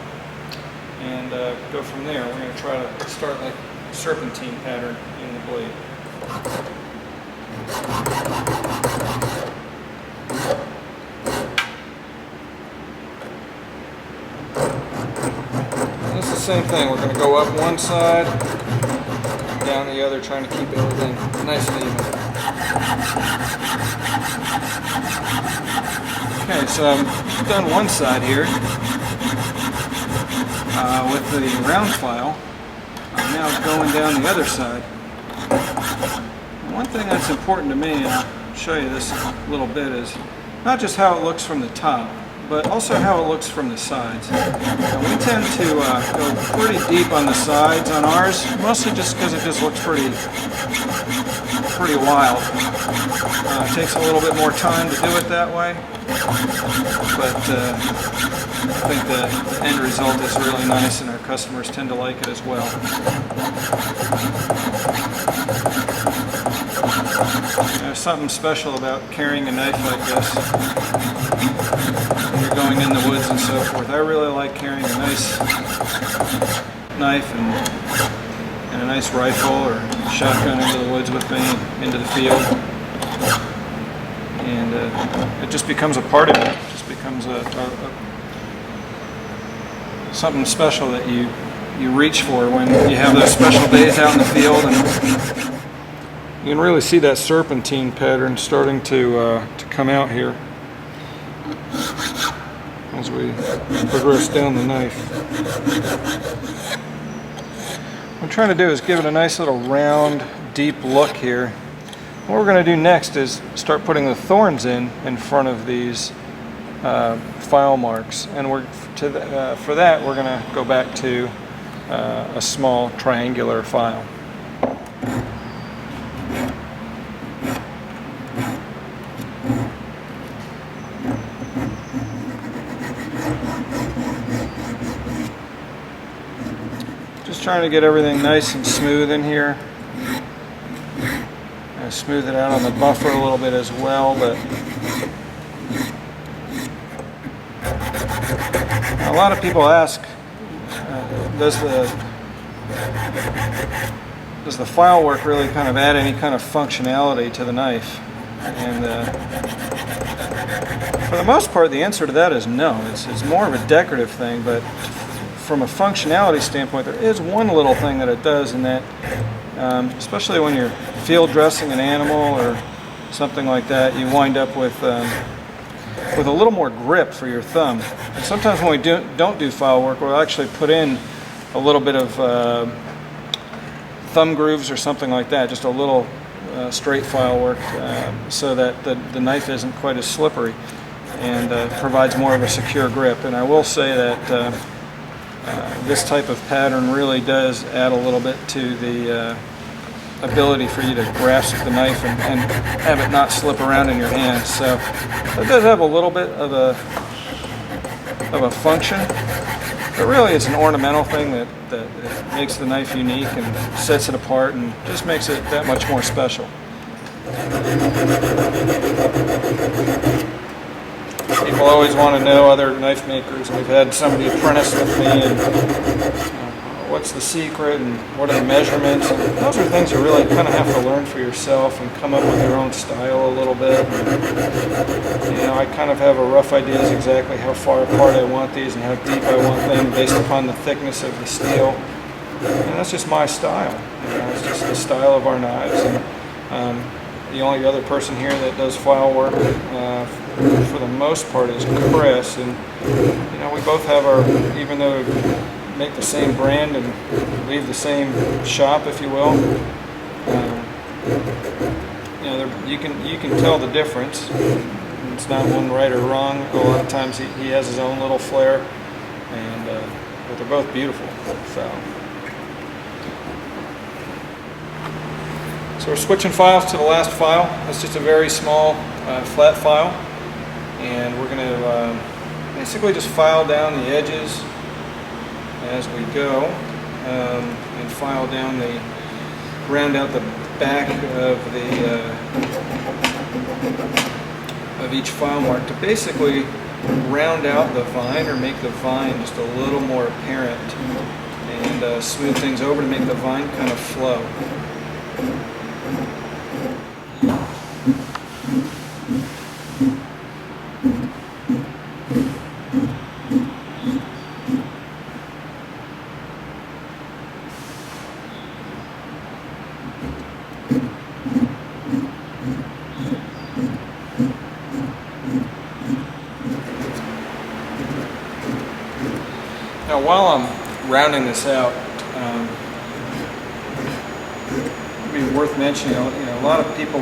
and go from there. We're going to try to start like a serpentine pattern in the blade. It's the same thing. We're going to go up one side, down the other, trying to keep everything nice and even. Okay, so I've done one side here with the round file. I'm now going down the other side. One thing that's important to me, and I'll show you this a little bit, is not just how it looks from the top, but also how it looks from the sides. Now, we tend to go pretty deep on the sides on ours, mostly just because it just looks pretty wild. It takes a little bit more time to do it that way, but I think the end result is really nice, and our customers tend to like it as well. There's something special about carrying a knife like this when you're going in the woods and so forth. I really like carrying a nice knife and a nice rifle or shotgun into the woods with me, into the field. And it just becomes a part of it. It just becomes something special that you reach for when you have those special days out in the field and You can really see that serpentine pattern starting to come out here as we progress down the knife. What I'm trying to do is give it a nice little round, deep look here. What we're going to do next is start putting the thorns in front of these file marks, and for that we're going to go back to a small triangular file. Just trying to get everything nice and smooth in here. Smooth it out on the buffer a little bit as well, but a lot of people ask, does the file work really kind of add any kind of functionality to the knife? And for the most part, the answer to that is no. It's more of a decorative thing, but from a functionality standpoint, there is one little thing that it does, in that especially when you're field dressing an animal or something like that, you wind up with a little more grip for your thumb. And sometimes when we don't do file work, we'll actually put in a little bit of thumb grooves or something like that, just a little straight file work, so that the knife isn't quite as slippery and provides more of a secure grip. And I will say that this type of pattern really does add a little bit to the ability for you to grasp the knife and have it not slip around in your hands. So it does have a little bit of a function, but really it's an ornamental thing that makes the knife unique and sets it apart and just makes it that much more special. People always want to know, other knife makers. We've had somebody apprentice with me, and what's the secret and what are the measurements? And those are things you really kind of have to learn for yourself and come up with your own style a little bit. And, I kind of have a rough idea as exactly how far apart I want these and how deep I want them based upon the thickness of the steel. And that's just my style. It's just the style of our knives. And the only other person here that does file work for the most part is Chris, and we both have our, even though we make the same brand and leave the same shop, if you will, you can tell the difference. It's not one right or wrong. A lot of times he has his own little flair, and but they're both beautiful. So we're switching files to the last file. It's just a very small flat file, and we're going to basically just file down the edges as we go, and file down round out the back of each file mark to basically round out the vine, or make the vine just a little more apparent, and smooth things over to make the vine kind of flow. Now, while I'm rounding this out, it'd be worth mentioning, a lot of people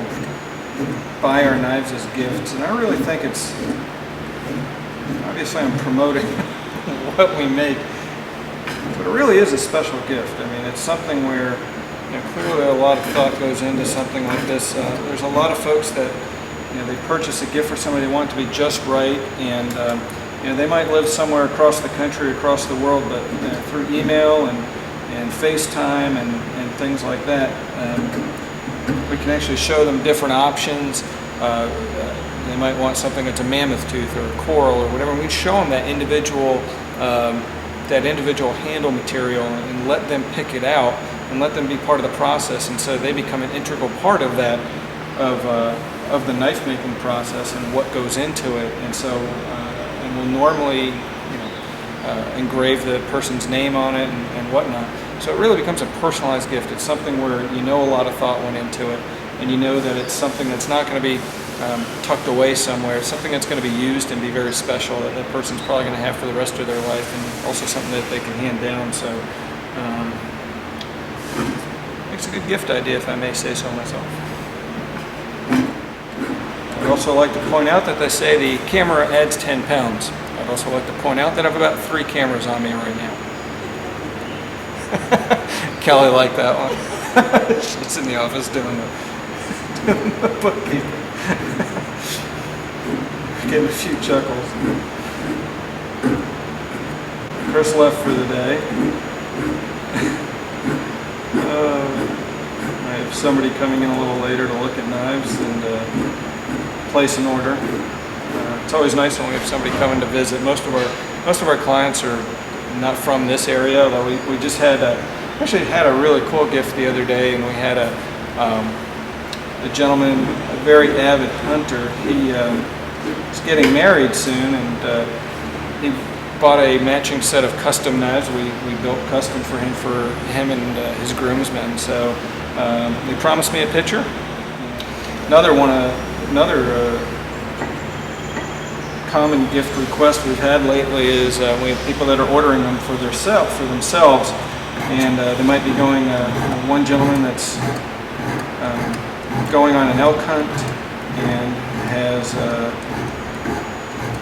buy our knives as gifts, and I really think it's, obviously I'm promoting what we make, but it really is a special gift. I mean, it's something where, clearly a lot of thought goes into something like this. There's a lot of folks that, they purchase a gift for somebody, they want it to be just right, and they might live somewhere across the country, across the world, but through email and FaceTime and things like that, we can actually show them different options. They might want something that's a mammoth tooth or a coral or whatever, and we show them that individual handle material and let them pick it out and let them be part of the process, and so they become an integral part of that, of the knife making process and what goes into it. And so and we'll normally engrave the person's name on it and whatnot. So it really becomes a personalized gift. It's something where a lot of thought went into it, and you know that it's something that's not going to be tucked away somewhere. It's something that's going to be used and be very special that that person's probably going to have for the rest of their life, and also something that they can hand down. So it's a good gift idea, if I may say so myself. I'd also like to point out that they say the camera adds 10 pounds. I'd also like to point out that I have about 3 cameras on me right now. Kelly liked that one. She's in the office doing the bookkeeping. Getting a few chuckles. Chris left for the day. I have somebody coming in a little later to look at knives and place an order. It's always nice when we have somebody coming to visit. Most of our clients are not from this area, although we just actually had a really cool gift the other day, and we had a gentleman, a very avid hunter. He is getting married soon, and he bought a matching set of custom knives. We built custom for him and his groomsmen. So they promised me a picture. Another common gift request we've had lately is we have people that are ordering them for themselves, and they might be going. One gentleman that's going on an elk hunt and has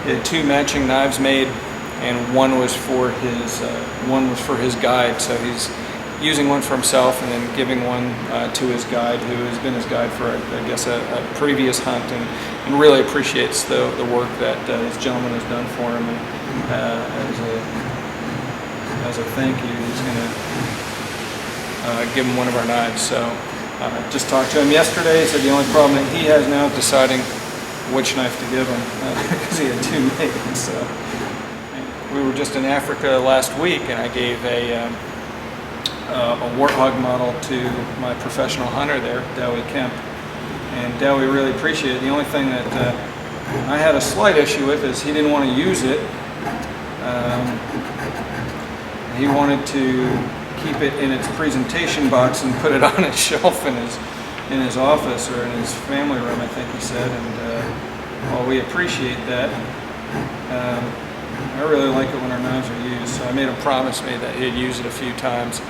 had 2 matching knives made, and one was for his guide. So he's using one for himself and then giving one to his guide, who has been his guide for, I guess, a previous hunt, and really appreciates the work that this gentleman has done for him. And as a thank you, he's going to give him one of our knives. So just talked to him yesterday. He said the only problem that he has now is deciding which knife to give him because he had 2 made. So we were just in Africa last week, and I gave a warthog model to my professional hunter there, Dowie Kemp, and Dowie really appreciated it. The only thing that I had a slight issue with is he didn't want to use it. He wanted to keep it in its presentation box and put it on his shelf in his office or in his family room, I think he said. And while we appreciate that, I really like it when our knives are used. So I made him promise me that he'd use it a few times.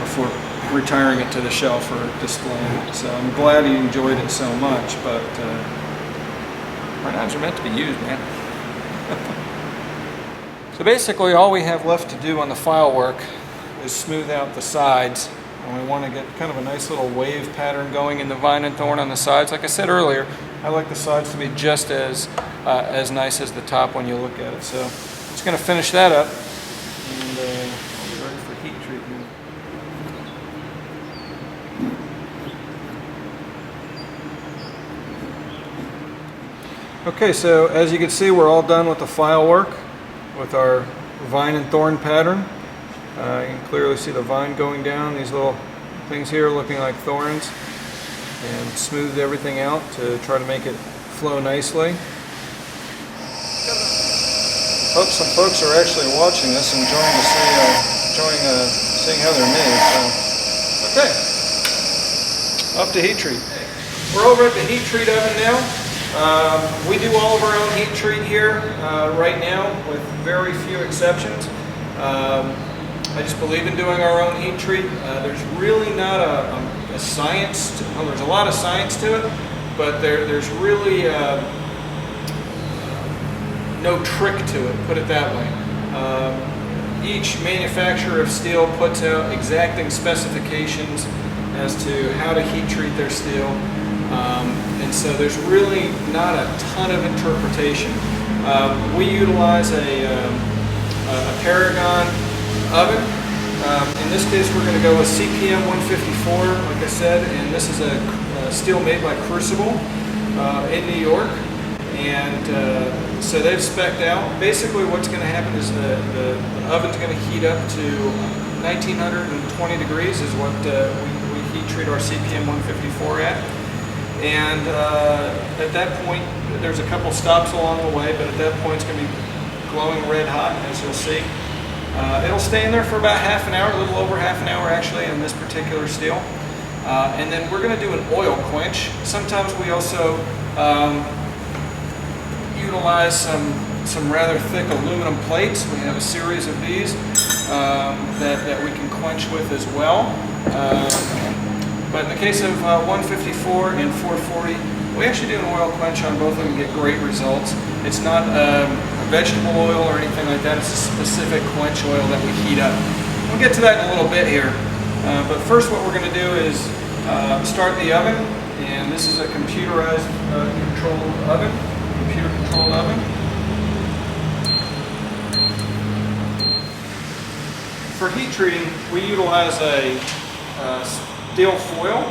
Before retiring it to the shelf or displaying it. So I'm glad he enjoyed it so much, but our knives are meant to be used, man. So basically all we have left to do on the file work is smooth out the sides, and we want to get kind of a nice little wave pattern going in the vine and thorn on the sides. Like I said earlier, I like the sides to be just as nice as the top when you look at it. So just going to finish that up, and we'll be ready for heat treatment. Okay, so as you can see, we're all done with the file work with our vine and thorn pattern. You can clearly see the vine going down, these little things here looking like thorns, and smoothed everything out to try to make it flow nicely. Hope some folks are actually watching this, enjoying seeing how they're made. So, okay, off to heat treat. We're over at the heat treat oven now. We do all of our own heat treat here right now, with very few exceptions. I just believe in doing our own heat treat. There's really not a science, well, there's a lot of science to it, but there's really no trick to it, put it that way. Each manufacturer of steel puts out exacting specifications as to how to heat treat their steel. And so there's really not a ton of interpretation. We utilize a Paragon oven. In this case, we're going to go with CPM 154, like I said, and this is a steel made by Crucible in New York. And so they've spec'd out. Basically what's going to happen is the oven's going to heat up to 1920 degrees is what we heat treat our CPM 154 at. And at that point, there's a couple stops along the way, but at that point it's going to be glowing red hot, as you'll see. It'll stay in there for about half an hour, a little over half an hour actually in this particular steel. And then we're going to do an oil quench. Sometimes we also utilize some rather thick aluminum plates. We have a series of these that we can quench with as well. But in the case of 154 and 440, we actually do an oil quench on both of them and get great results. It's not a vegetable oil or anything like that. It's a specific quench oil that we heat up. We'll get to that in a little bit here. But first what we're going to do is start the oven. And this is a computerized controlled oven, computer controlled oven. For heat treating, we utilize a steel foil,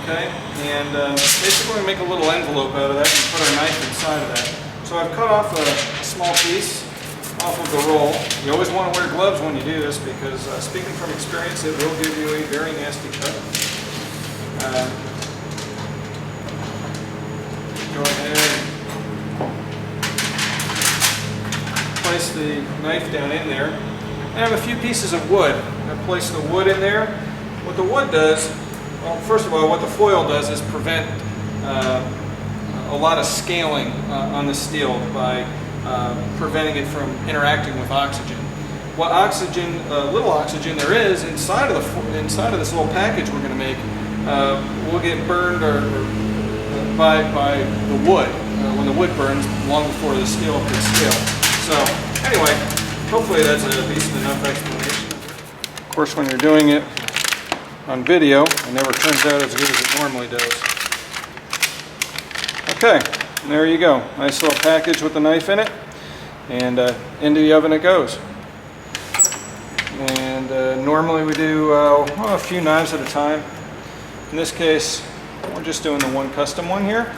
okay, and basically we make a little envelope out of that and put our knife inside of that. So I've cut off a small piece off of the roll. You always want to wear gloves when you do this because, speaking from experience, it will give you a very nasty cut. Go ahead and place the knife down in there. I have a few pieces of wood. I place the wood in there. What the wood does, well, first of all, what the foil does is prevent a lot of scaling on the steel by preventing it from interacting with oxygen. What oxygen, little oxygen there is inside of this little package we're going to make, will get burned by the wood when the wood burns long before the steel could scale. So anyway, hopefully that's a decent enough explanation. Of course, when you're doing it on video, it never turns out as good as it normally does. Okay, there you go. Nice little package with the knife in it, and into the oven it goes. And normally we do a few knives at a time. In this case, we're just doing the one custom one here.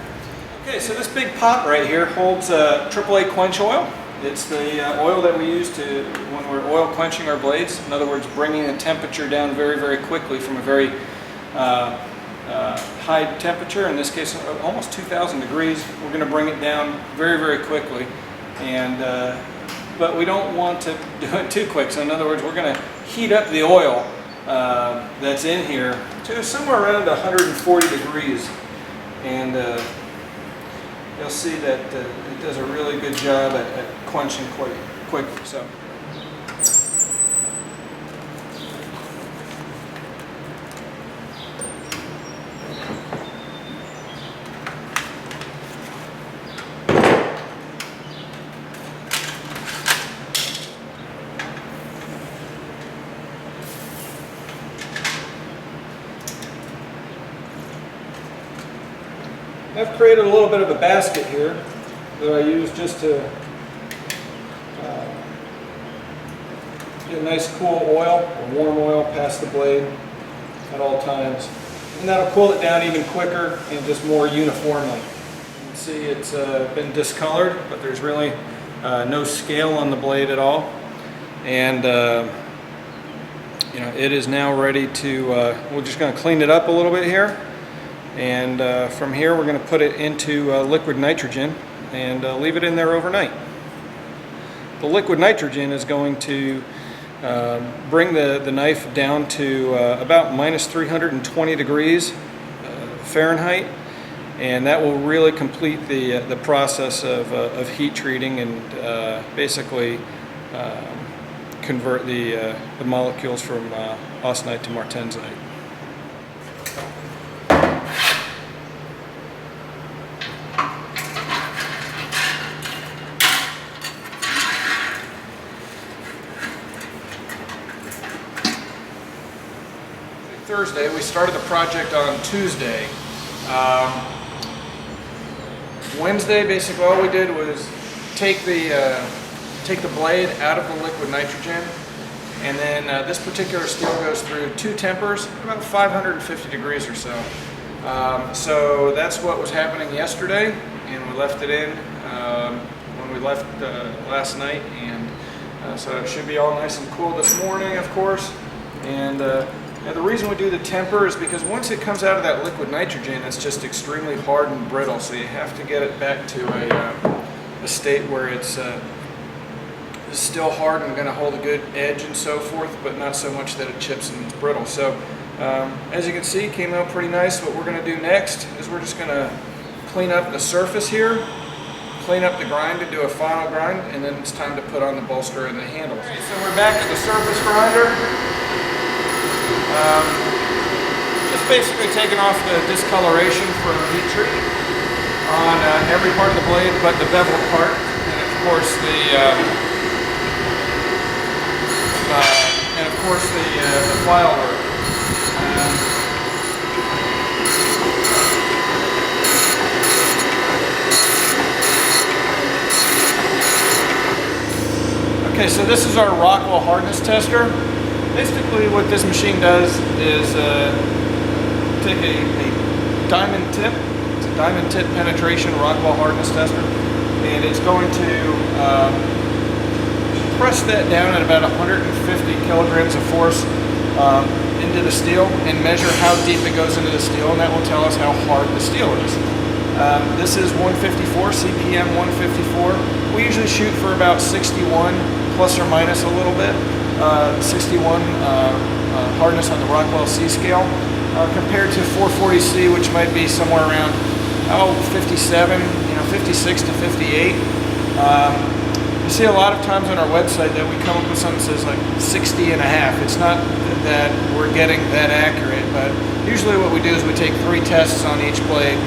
Okay, so this big pot right here holds AAA quench oil. It's the oil that we use when we're oil quenching our blades. In other words, bringing the temperature down very, very quickly from a very high temperature. In this case, almost 2,000 degrees. We're going to bring it down very, very quickly. And but we don't want to do it too quick. So in other words, we're going to heat up the oil that's in here to somewhere around 140 degrees. And you'll see that it does a really good job at quenching quite quickly. So. I've created a little bit of a basket here that I use just to get a nice cool oil, or warm oil past the blade at all times. And that'll cool it down even quicker and just more uniformly. You can see it's been discolored, but there's really no scale on the blade at all. And you know, it is now ready to, we're just going to clean it up a little bit here. And from here we're going to put it into liquid nitrogen and leave it in there overnight. The liquid nitrogen is going to bring the knife down to about minus 320 degrees Fahrenheit, and that will really complete the process of heat treating and basically convert the molecules from austenite to martensite. Thursday. We started the project on Tuesday. Wednesday, basically all we did was take the blade out of the liquid nitrogen, and then this particular steel goes through two tempers, about 550 degrees or so. So that's what was happening yesterday, and we left it in when we left last night, and so it should be all nice and cool this morning, of course. And now the reason we do the temper is because once it comes out of that liquid nitrogen, it's just extremely hard and brittle, so you have to get it back to a state where it's is still hard and going to hold a good edge and so forth, but not so much that it chips and it's brittle. So as you can see, it came out pretty nice. What we're going to do next is we're just going to clean up the surface here, clean up the grind to do a final grind, and then it's time to put on the bolster and the handles. Okay, so we're back at the surface grinder. Just basically taking off the discoloration from heat treat on every part of the blade but the beveled part, and of course the file work. Okay, so this is our Rockwell hardness tester. Basically what this machine does is take a diamond tip. It's a diamond tip penetration Rockwell hardness tester, and it's going to press that down at about 150 kilograms of force into the steel and measure how deep it goes into the steel, and that will tell us how hard the steel is. This is 154, CPM 154. We usually shoot for about 61 plus or minus a little bit. 61 hardness on the Rockwell C scale compared to 440C, which might be somewhere around 57, 56 to 58. You see a lot of times on our website that we come up with something that says like 60 and a half. It's not that we're getting that accurate, but usually what we do is we take 3 tests on each blade,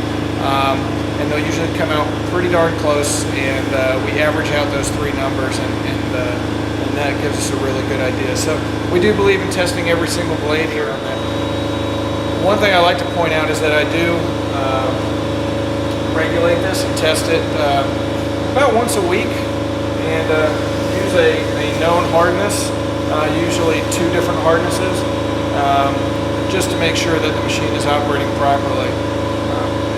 and they'll usually come out pretty darn close, and we average out those 3 numbers, and that gives us a really good idea. So we do believe in testing every single blade here. One thing I like to point out is that I do regulate this and test it about once a week, and use a known hardness, usually 2 different hardnesses, just to make sure that the machine is operating properly.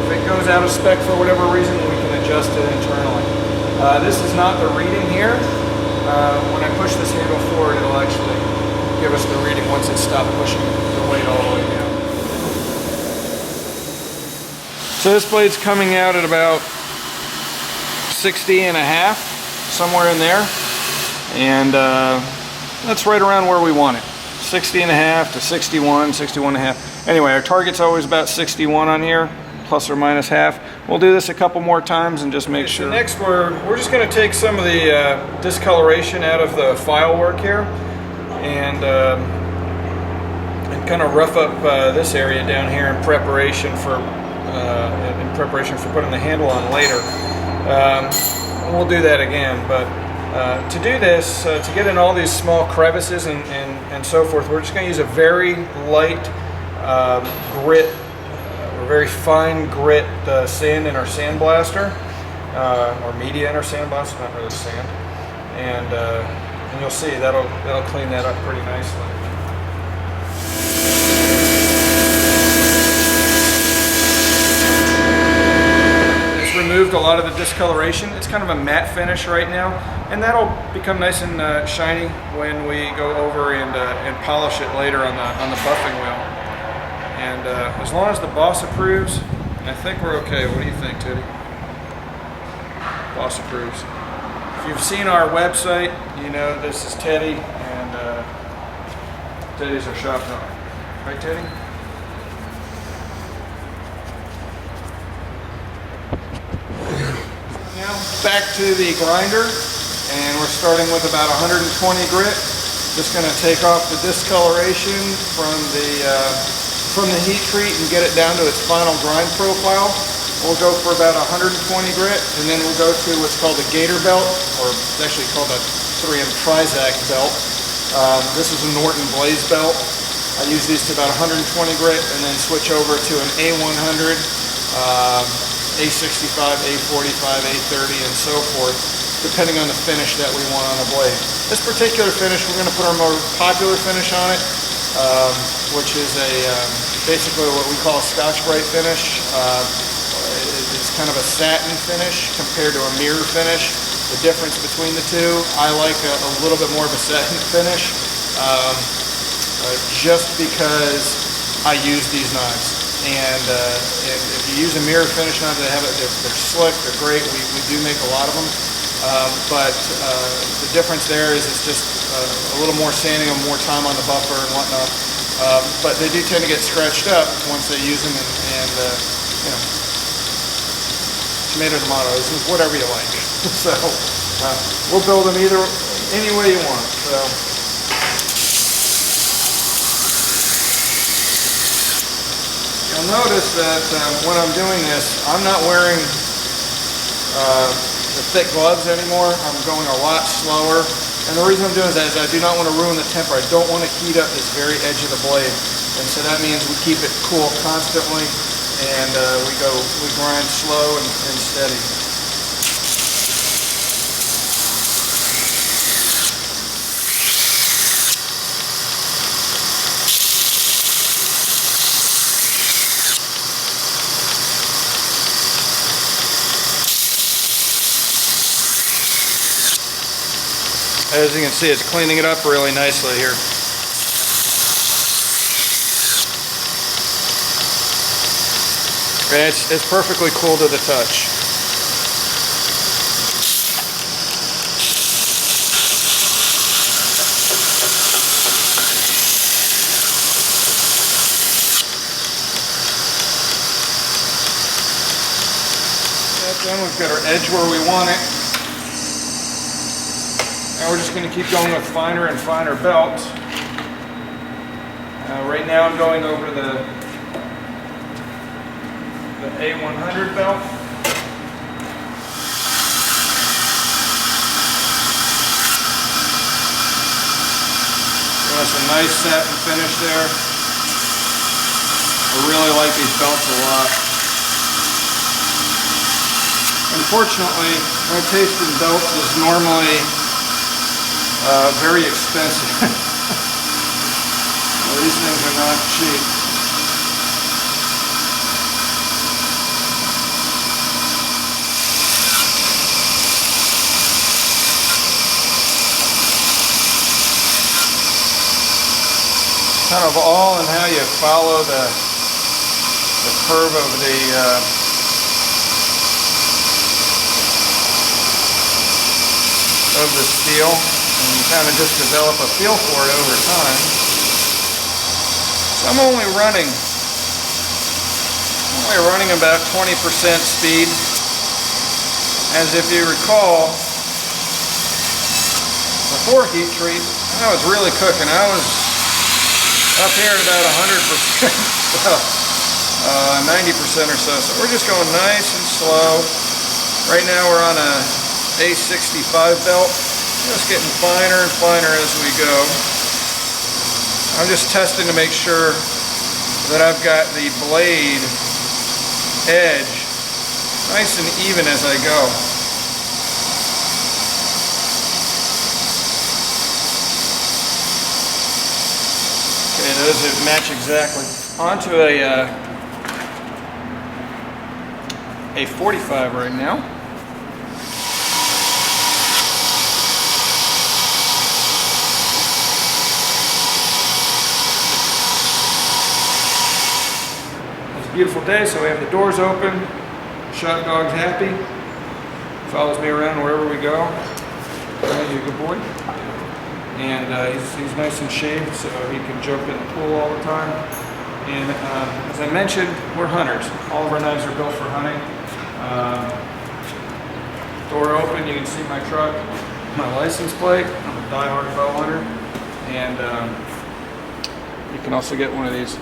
If it goes out of spec for whatever reason, we can adjust it internally. This is not the reading here. When I push this handle forward, it'll actually give us the reading once it stopped pushing the weight all the way down. So this blade's coming out at about 60 and a half, somewhere in there, and that's right around where we want it. 60 and a half to 61, 61 and a half. Anyway, our target's always about 61 on here, plus or minus half. We'll do this a couple more times and just make sure. So next we're just going to take some of the discoloration out of the file work here, and kind of rough up this area down here in preparation for putting the handle on later. We'll do that again, but to do this, to get in all these small crevices and so forth, we're just going to use a very light grit, very fine grit sand in our sandblaster, or media in our sandblaster, not really sand, and you'll see that'll clean that up pretty nicely. It's removed a lot of the discoloration. It's kind of a matte finish right now, and that'll become nice and shiny when we go over and polish it later on the buffing wheel. And as long as the boss approves, I think we're okay. What do you think, Teddy? Boss approves. If you've seen our website, you know this is Teddy, and Teddy's our shop owner. Right, Teddy? Now back to the grinder, and we're starting with about 120 grit. Just going to take off the discoloration from the heat treat and get it down to its final grind profile. We'll go for about 120 grit, and then we'll go to what's called a gator belt, or it's actually called a 3M Trizac belt. This is a Norton Blaze belt. I use these to about 120 grit, and then switch over to an A100, A65, A45, A30, and so forth, depending on the finish that we want on the blade. This particular finish, we're going to put our more popular finish on it, which is basically what we call a Scotch-Brite finish. It's kind of a satin finish compared to a mirror finish. The difference between the two, I like a little bit more of a satin finish, just because I use these knives. And if you use a mirror finish knife, they're slick, they're great. We do make a lot of them. The difference there is it's just a little more sanding and more time on the buffer and whatnot. But they do tend to get scratched up once they use them, and you know, tomato, tomatoes, whatever you like. So we'll build them any way you want. So. You'll notice that when I'm doing this, I'm not wearing the thick gloves anymore. I'm going a lot slower. And the reason I'm doing that is I do not want to ruin the temper. I don't want to heat up this very edge of the blade. And so that means we keep it cool constantly, and we grind slow and steady. As you can see, it's cleaning it up really nicely here. And it's perfectly cool to the touch. Then we've got our edge where we want it. Now we're just going to keep going with finer and finer belts. Right now I'm going over the A100 belt. That's a nice satin finish there. I really like these belts a lot. Unfortunately, my taste in belts is normally very expensive. Well, these things are not cheap. Kind of all in how you follow the curve of the steel, and you kind of just develop a feel for it over time. So I'm only running about 20% speed, as if you recall, before heat treat, I was really cooking. I was up here at about 100%, so 90% or so. So we're just going nice and slow. Right now we're on a A65 belt, just getting finer and finer as we go. I'm just testing to make sure that I've got the blade edge nice and even as I go. Okay, those would match exactly. Onto a 45 right now. Beautiful day, so we have the doors open. Shop dog's happy. Follows me around wherever we go. He's a good boy. And he's nice and shaved, so he can jump in the pool all the time. And as I mentioned, we're hunters. All of our knives are built for hunting. Door open, you can see my truck, my license plate. I'm a die-hard bow hunter. And you can also get one of these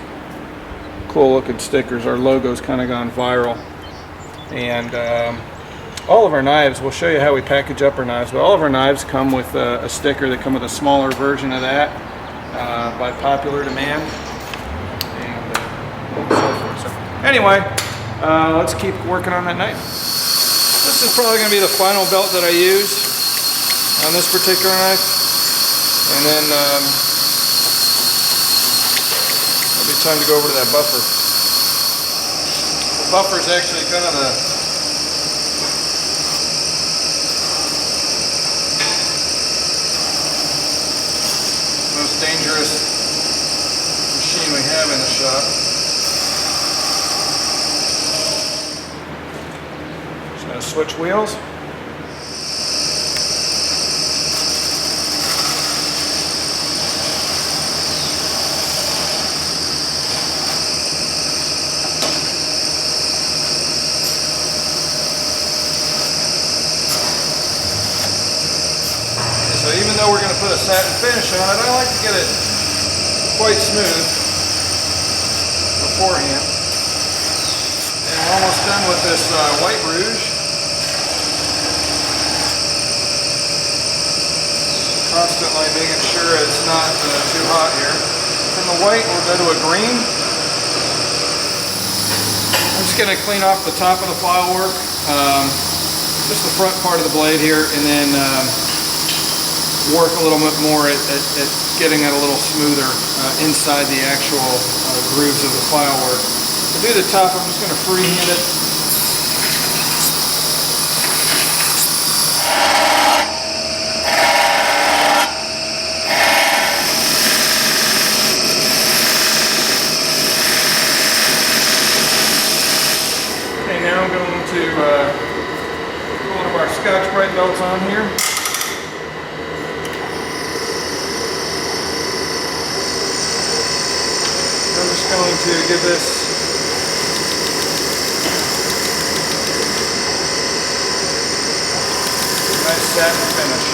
cool looking stickers. Our logo's kind of gone viral, and all of our knives, we'll show you how we package up our knives, but all of our knives come with a sticker that come with a smaller version of that by popular demand, and so forth. So anyway, let's keep working on that knife. This is probably going to be the final belt that I use on this particular knife, and then time to go over to that buffer. The buffer is actually kind of the most dangerous machine we have in the shop. Just going to switch wheels. though we're going to put a satin finish on it, I like to get it quite smooth beforehand. And I'm almost done with this white rouge. Constantly making sure it's not too hot here. From the white, we'll go to a green. I'm just going to clean off the top of the file work, just the front part of the blade here, and then work a little bit more at getting it a little smoother inside the actual grooves of the file work. To do the top, I'm just going to freehand it. Okay, now I'm going to put one of our Scotch-Brite belts on here. I'm just going to give this a nice satin finish.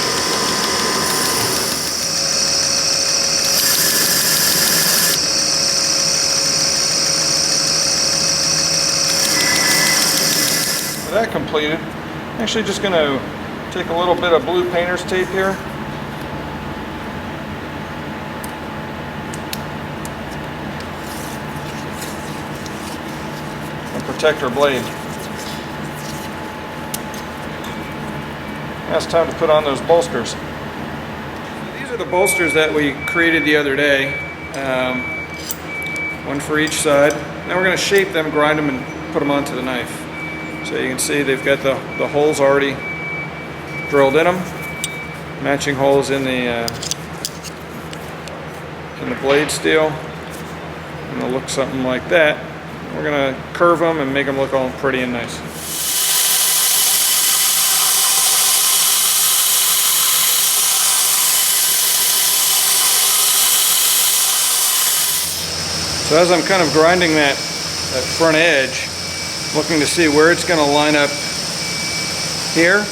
With that completed, I'm actually just going to take a little bit of blue painter's tape here. Protect our blade. Now it's time to put on those bolsters. These are the bolsters that we created the other day, one for each side. Now we're going to shape them, grind them, and put them onto the knife. So you can see they've got the holes already drilled in them, matching holes in the blade steel, and they'll look something like that. We're going to curve them and make them look all pretty and nice. So as I'm kind of grinding that front edge, looking to see where it's going to line up here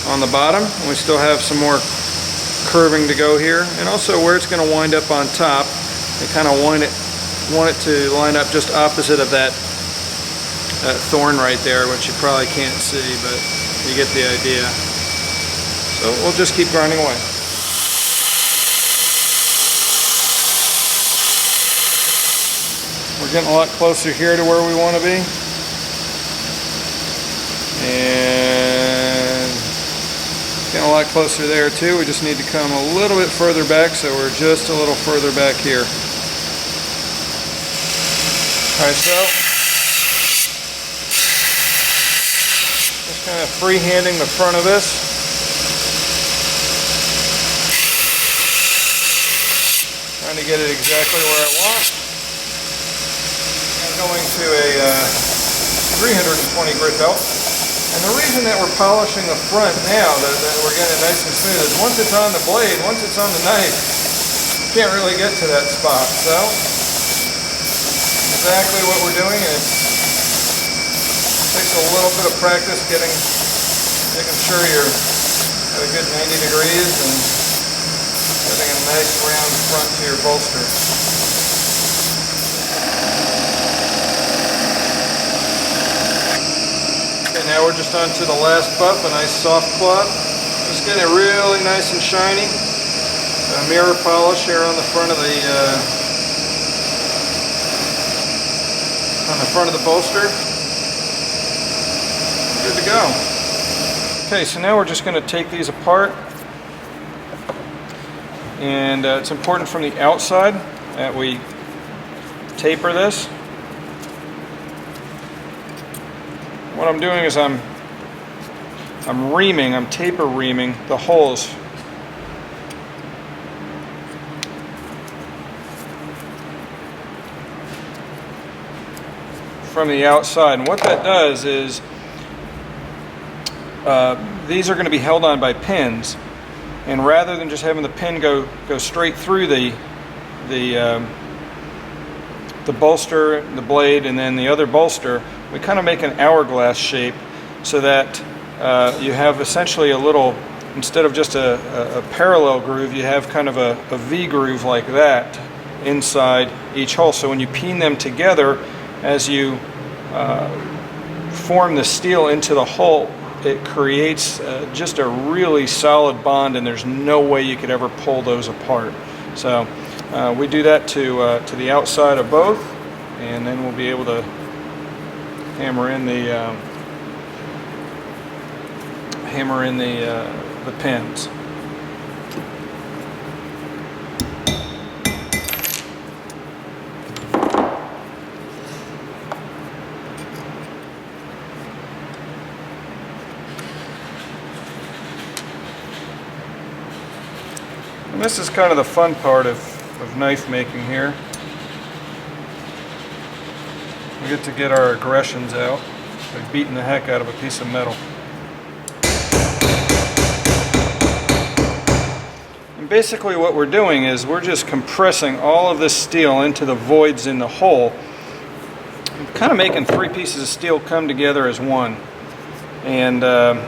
on the bottom, and we still have some more curving to go here, and also where it's going to wind up on top. And kind of want it to line up just opposite of that thorn right there, which you probably can't see, but you get the idea. So we'll just keep grinding away. We're getting a lot closer here to where we want to be. And getting a lot closer there too. We just need to come a little bit further back, so we're just a little further back here. Alright, so just kind of freehanding the front of this. Trying to get it exactly where I want. I'm going to a 320 grit belt. And the reason that we're polishing the front now, that we're getting it nice and smooth, is once it's on the blade, once it's on the knife, you can't really get to that spot. So exactly what we're doing, and it takes a little bit of practice making sure you're at a good 90 degrees and getting a nice round front to your bolster. Okay, now we're just on to the last buff, a nice soft cloth. Just getting it really nice and shiny. A mirror polish here on the front of the bolster. Good to go. Okay, so now we're just going to take these apart, and it's important from the outside that we taper this. What I'm doing is I'm taper reaming the holes. From the outside, and what that does is these are going to be held on by pins, and rather than just having the pin go straight through the bolster, the blade, and then the other bolster, we kind of make an hourglass shape so that you have essentially a little instead of just a parallel groove, you have kind of a V groove like that inside each hole. So when you peen them together, as you form the steel into the hole, it creates just a really solid bond, and there's no way you could ever pull those apart. So we do that to the outside of both, and then we'll be able to hammer in the pins. And this is kind of the fun part of knife making here. We get to get our aggressions out by beating the heck out of a piece of metal. And basically what we're doing is we're just compressing all of this steel into the voids in the hole. We're kind of making three pieces of steel come together as one. And well,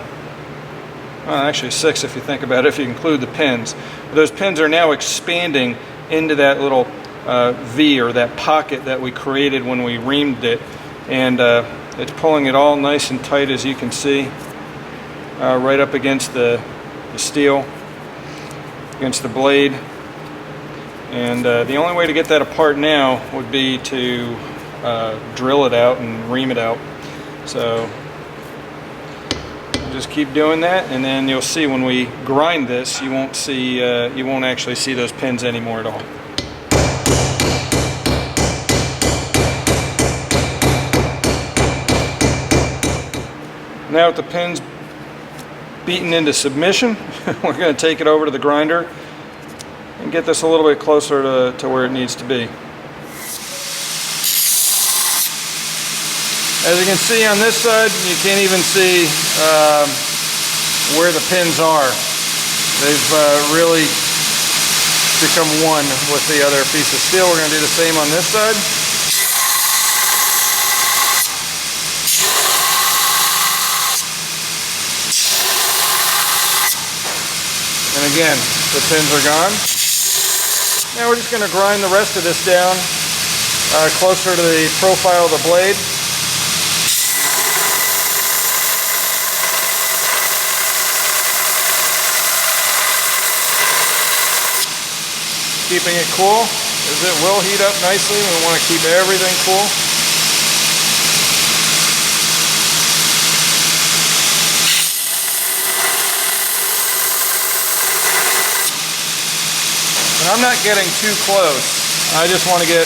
actually six if you think about it, if you include the pins. But those pins are now expanding into that little V, or that pocket that we created when we reamed it, and it's pulling it all nice and tight, as you can see, right up against the steel, against the blade. And the only way to get that apart now would be to drill it out and ream it out. So just keep doing that, and then you'll see when we grind this, you won't actually see those pins anymore at all. Now with the pins beaten into submission, we're going to take it over to the grinder and get this a little bit closer to where it needs to be. As you can see on this side, you can't even see where the pins are. They've really become one with the other piece of steel. We're going to do the same on this side. And again, the pins are gone. Now we're just going to grind the rest of this down closer to the profile of the blade. Keeping it cool, as it will heat up nicely. We want to keep everything cool. And I'm not getting too close. I just want to get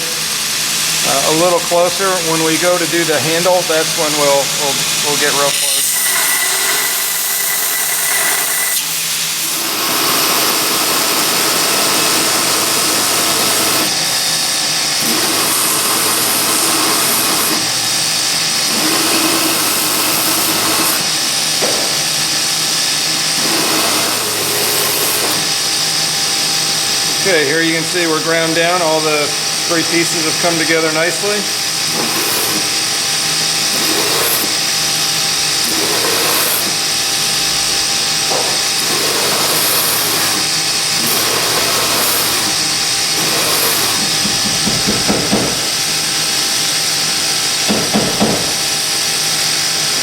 a little closer. When we go to do the handle, that's when we'll get real close. Okay, here you can see we're ground down. All the three pieces have come together nicely.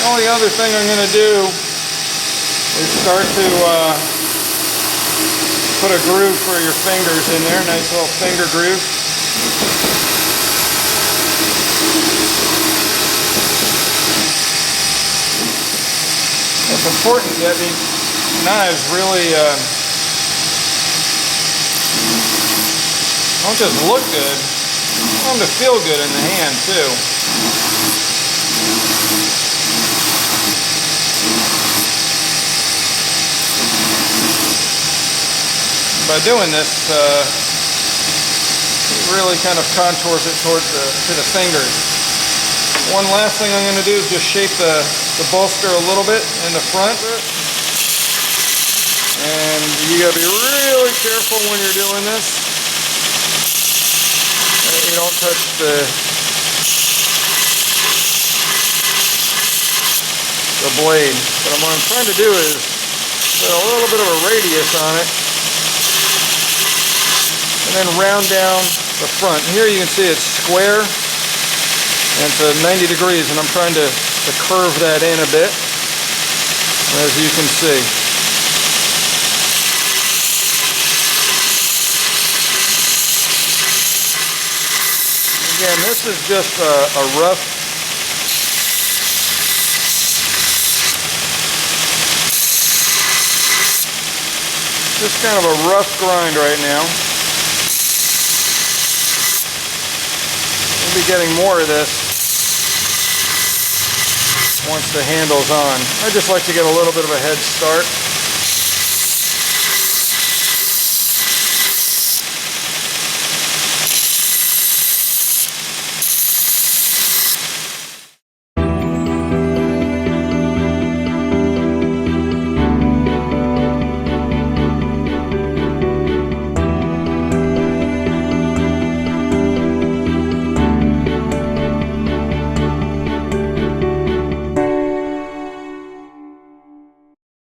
The only other thing I'm going to do is start to put a groove for your fingers in there, nice little finger groove. It's important that these knives really don't just look good, I want them to feel good in the hand too. By doing this, it really kind of contours it towards to the fingers. One last thing I'm going to do is just shape the bolster a little bit in the front. And you got to be really careful when you're doing this. You don't touch the blade. But what I'm trying to do is Put a little bit of a radius on it. And then round down the front. Here you can see it's square and it's 90 degrees, and I'm trying to curve that in a bit, as you can see. Again, this is just a rough kind of a rough grind right now. We'll be getting more of this once the handle's on. I just like to get a little bit of a head start.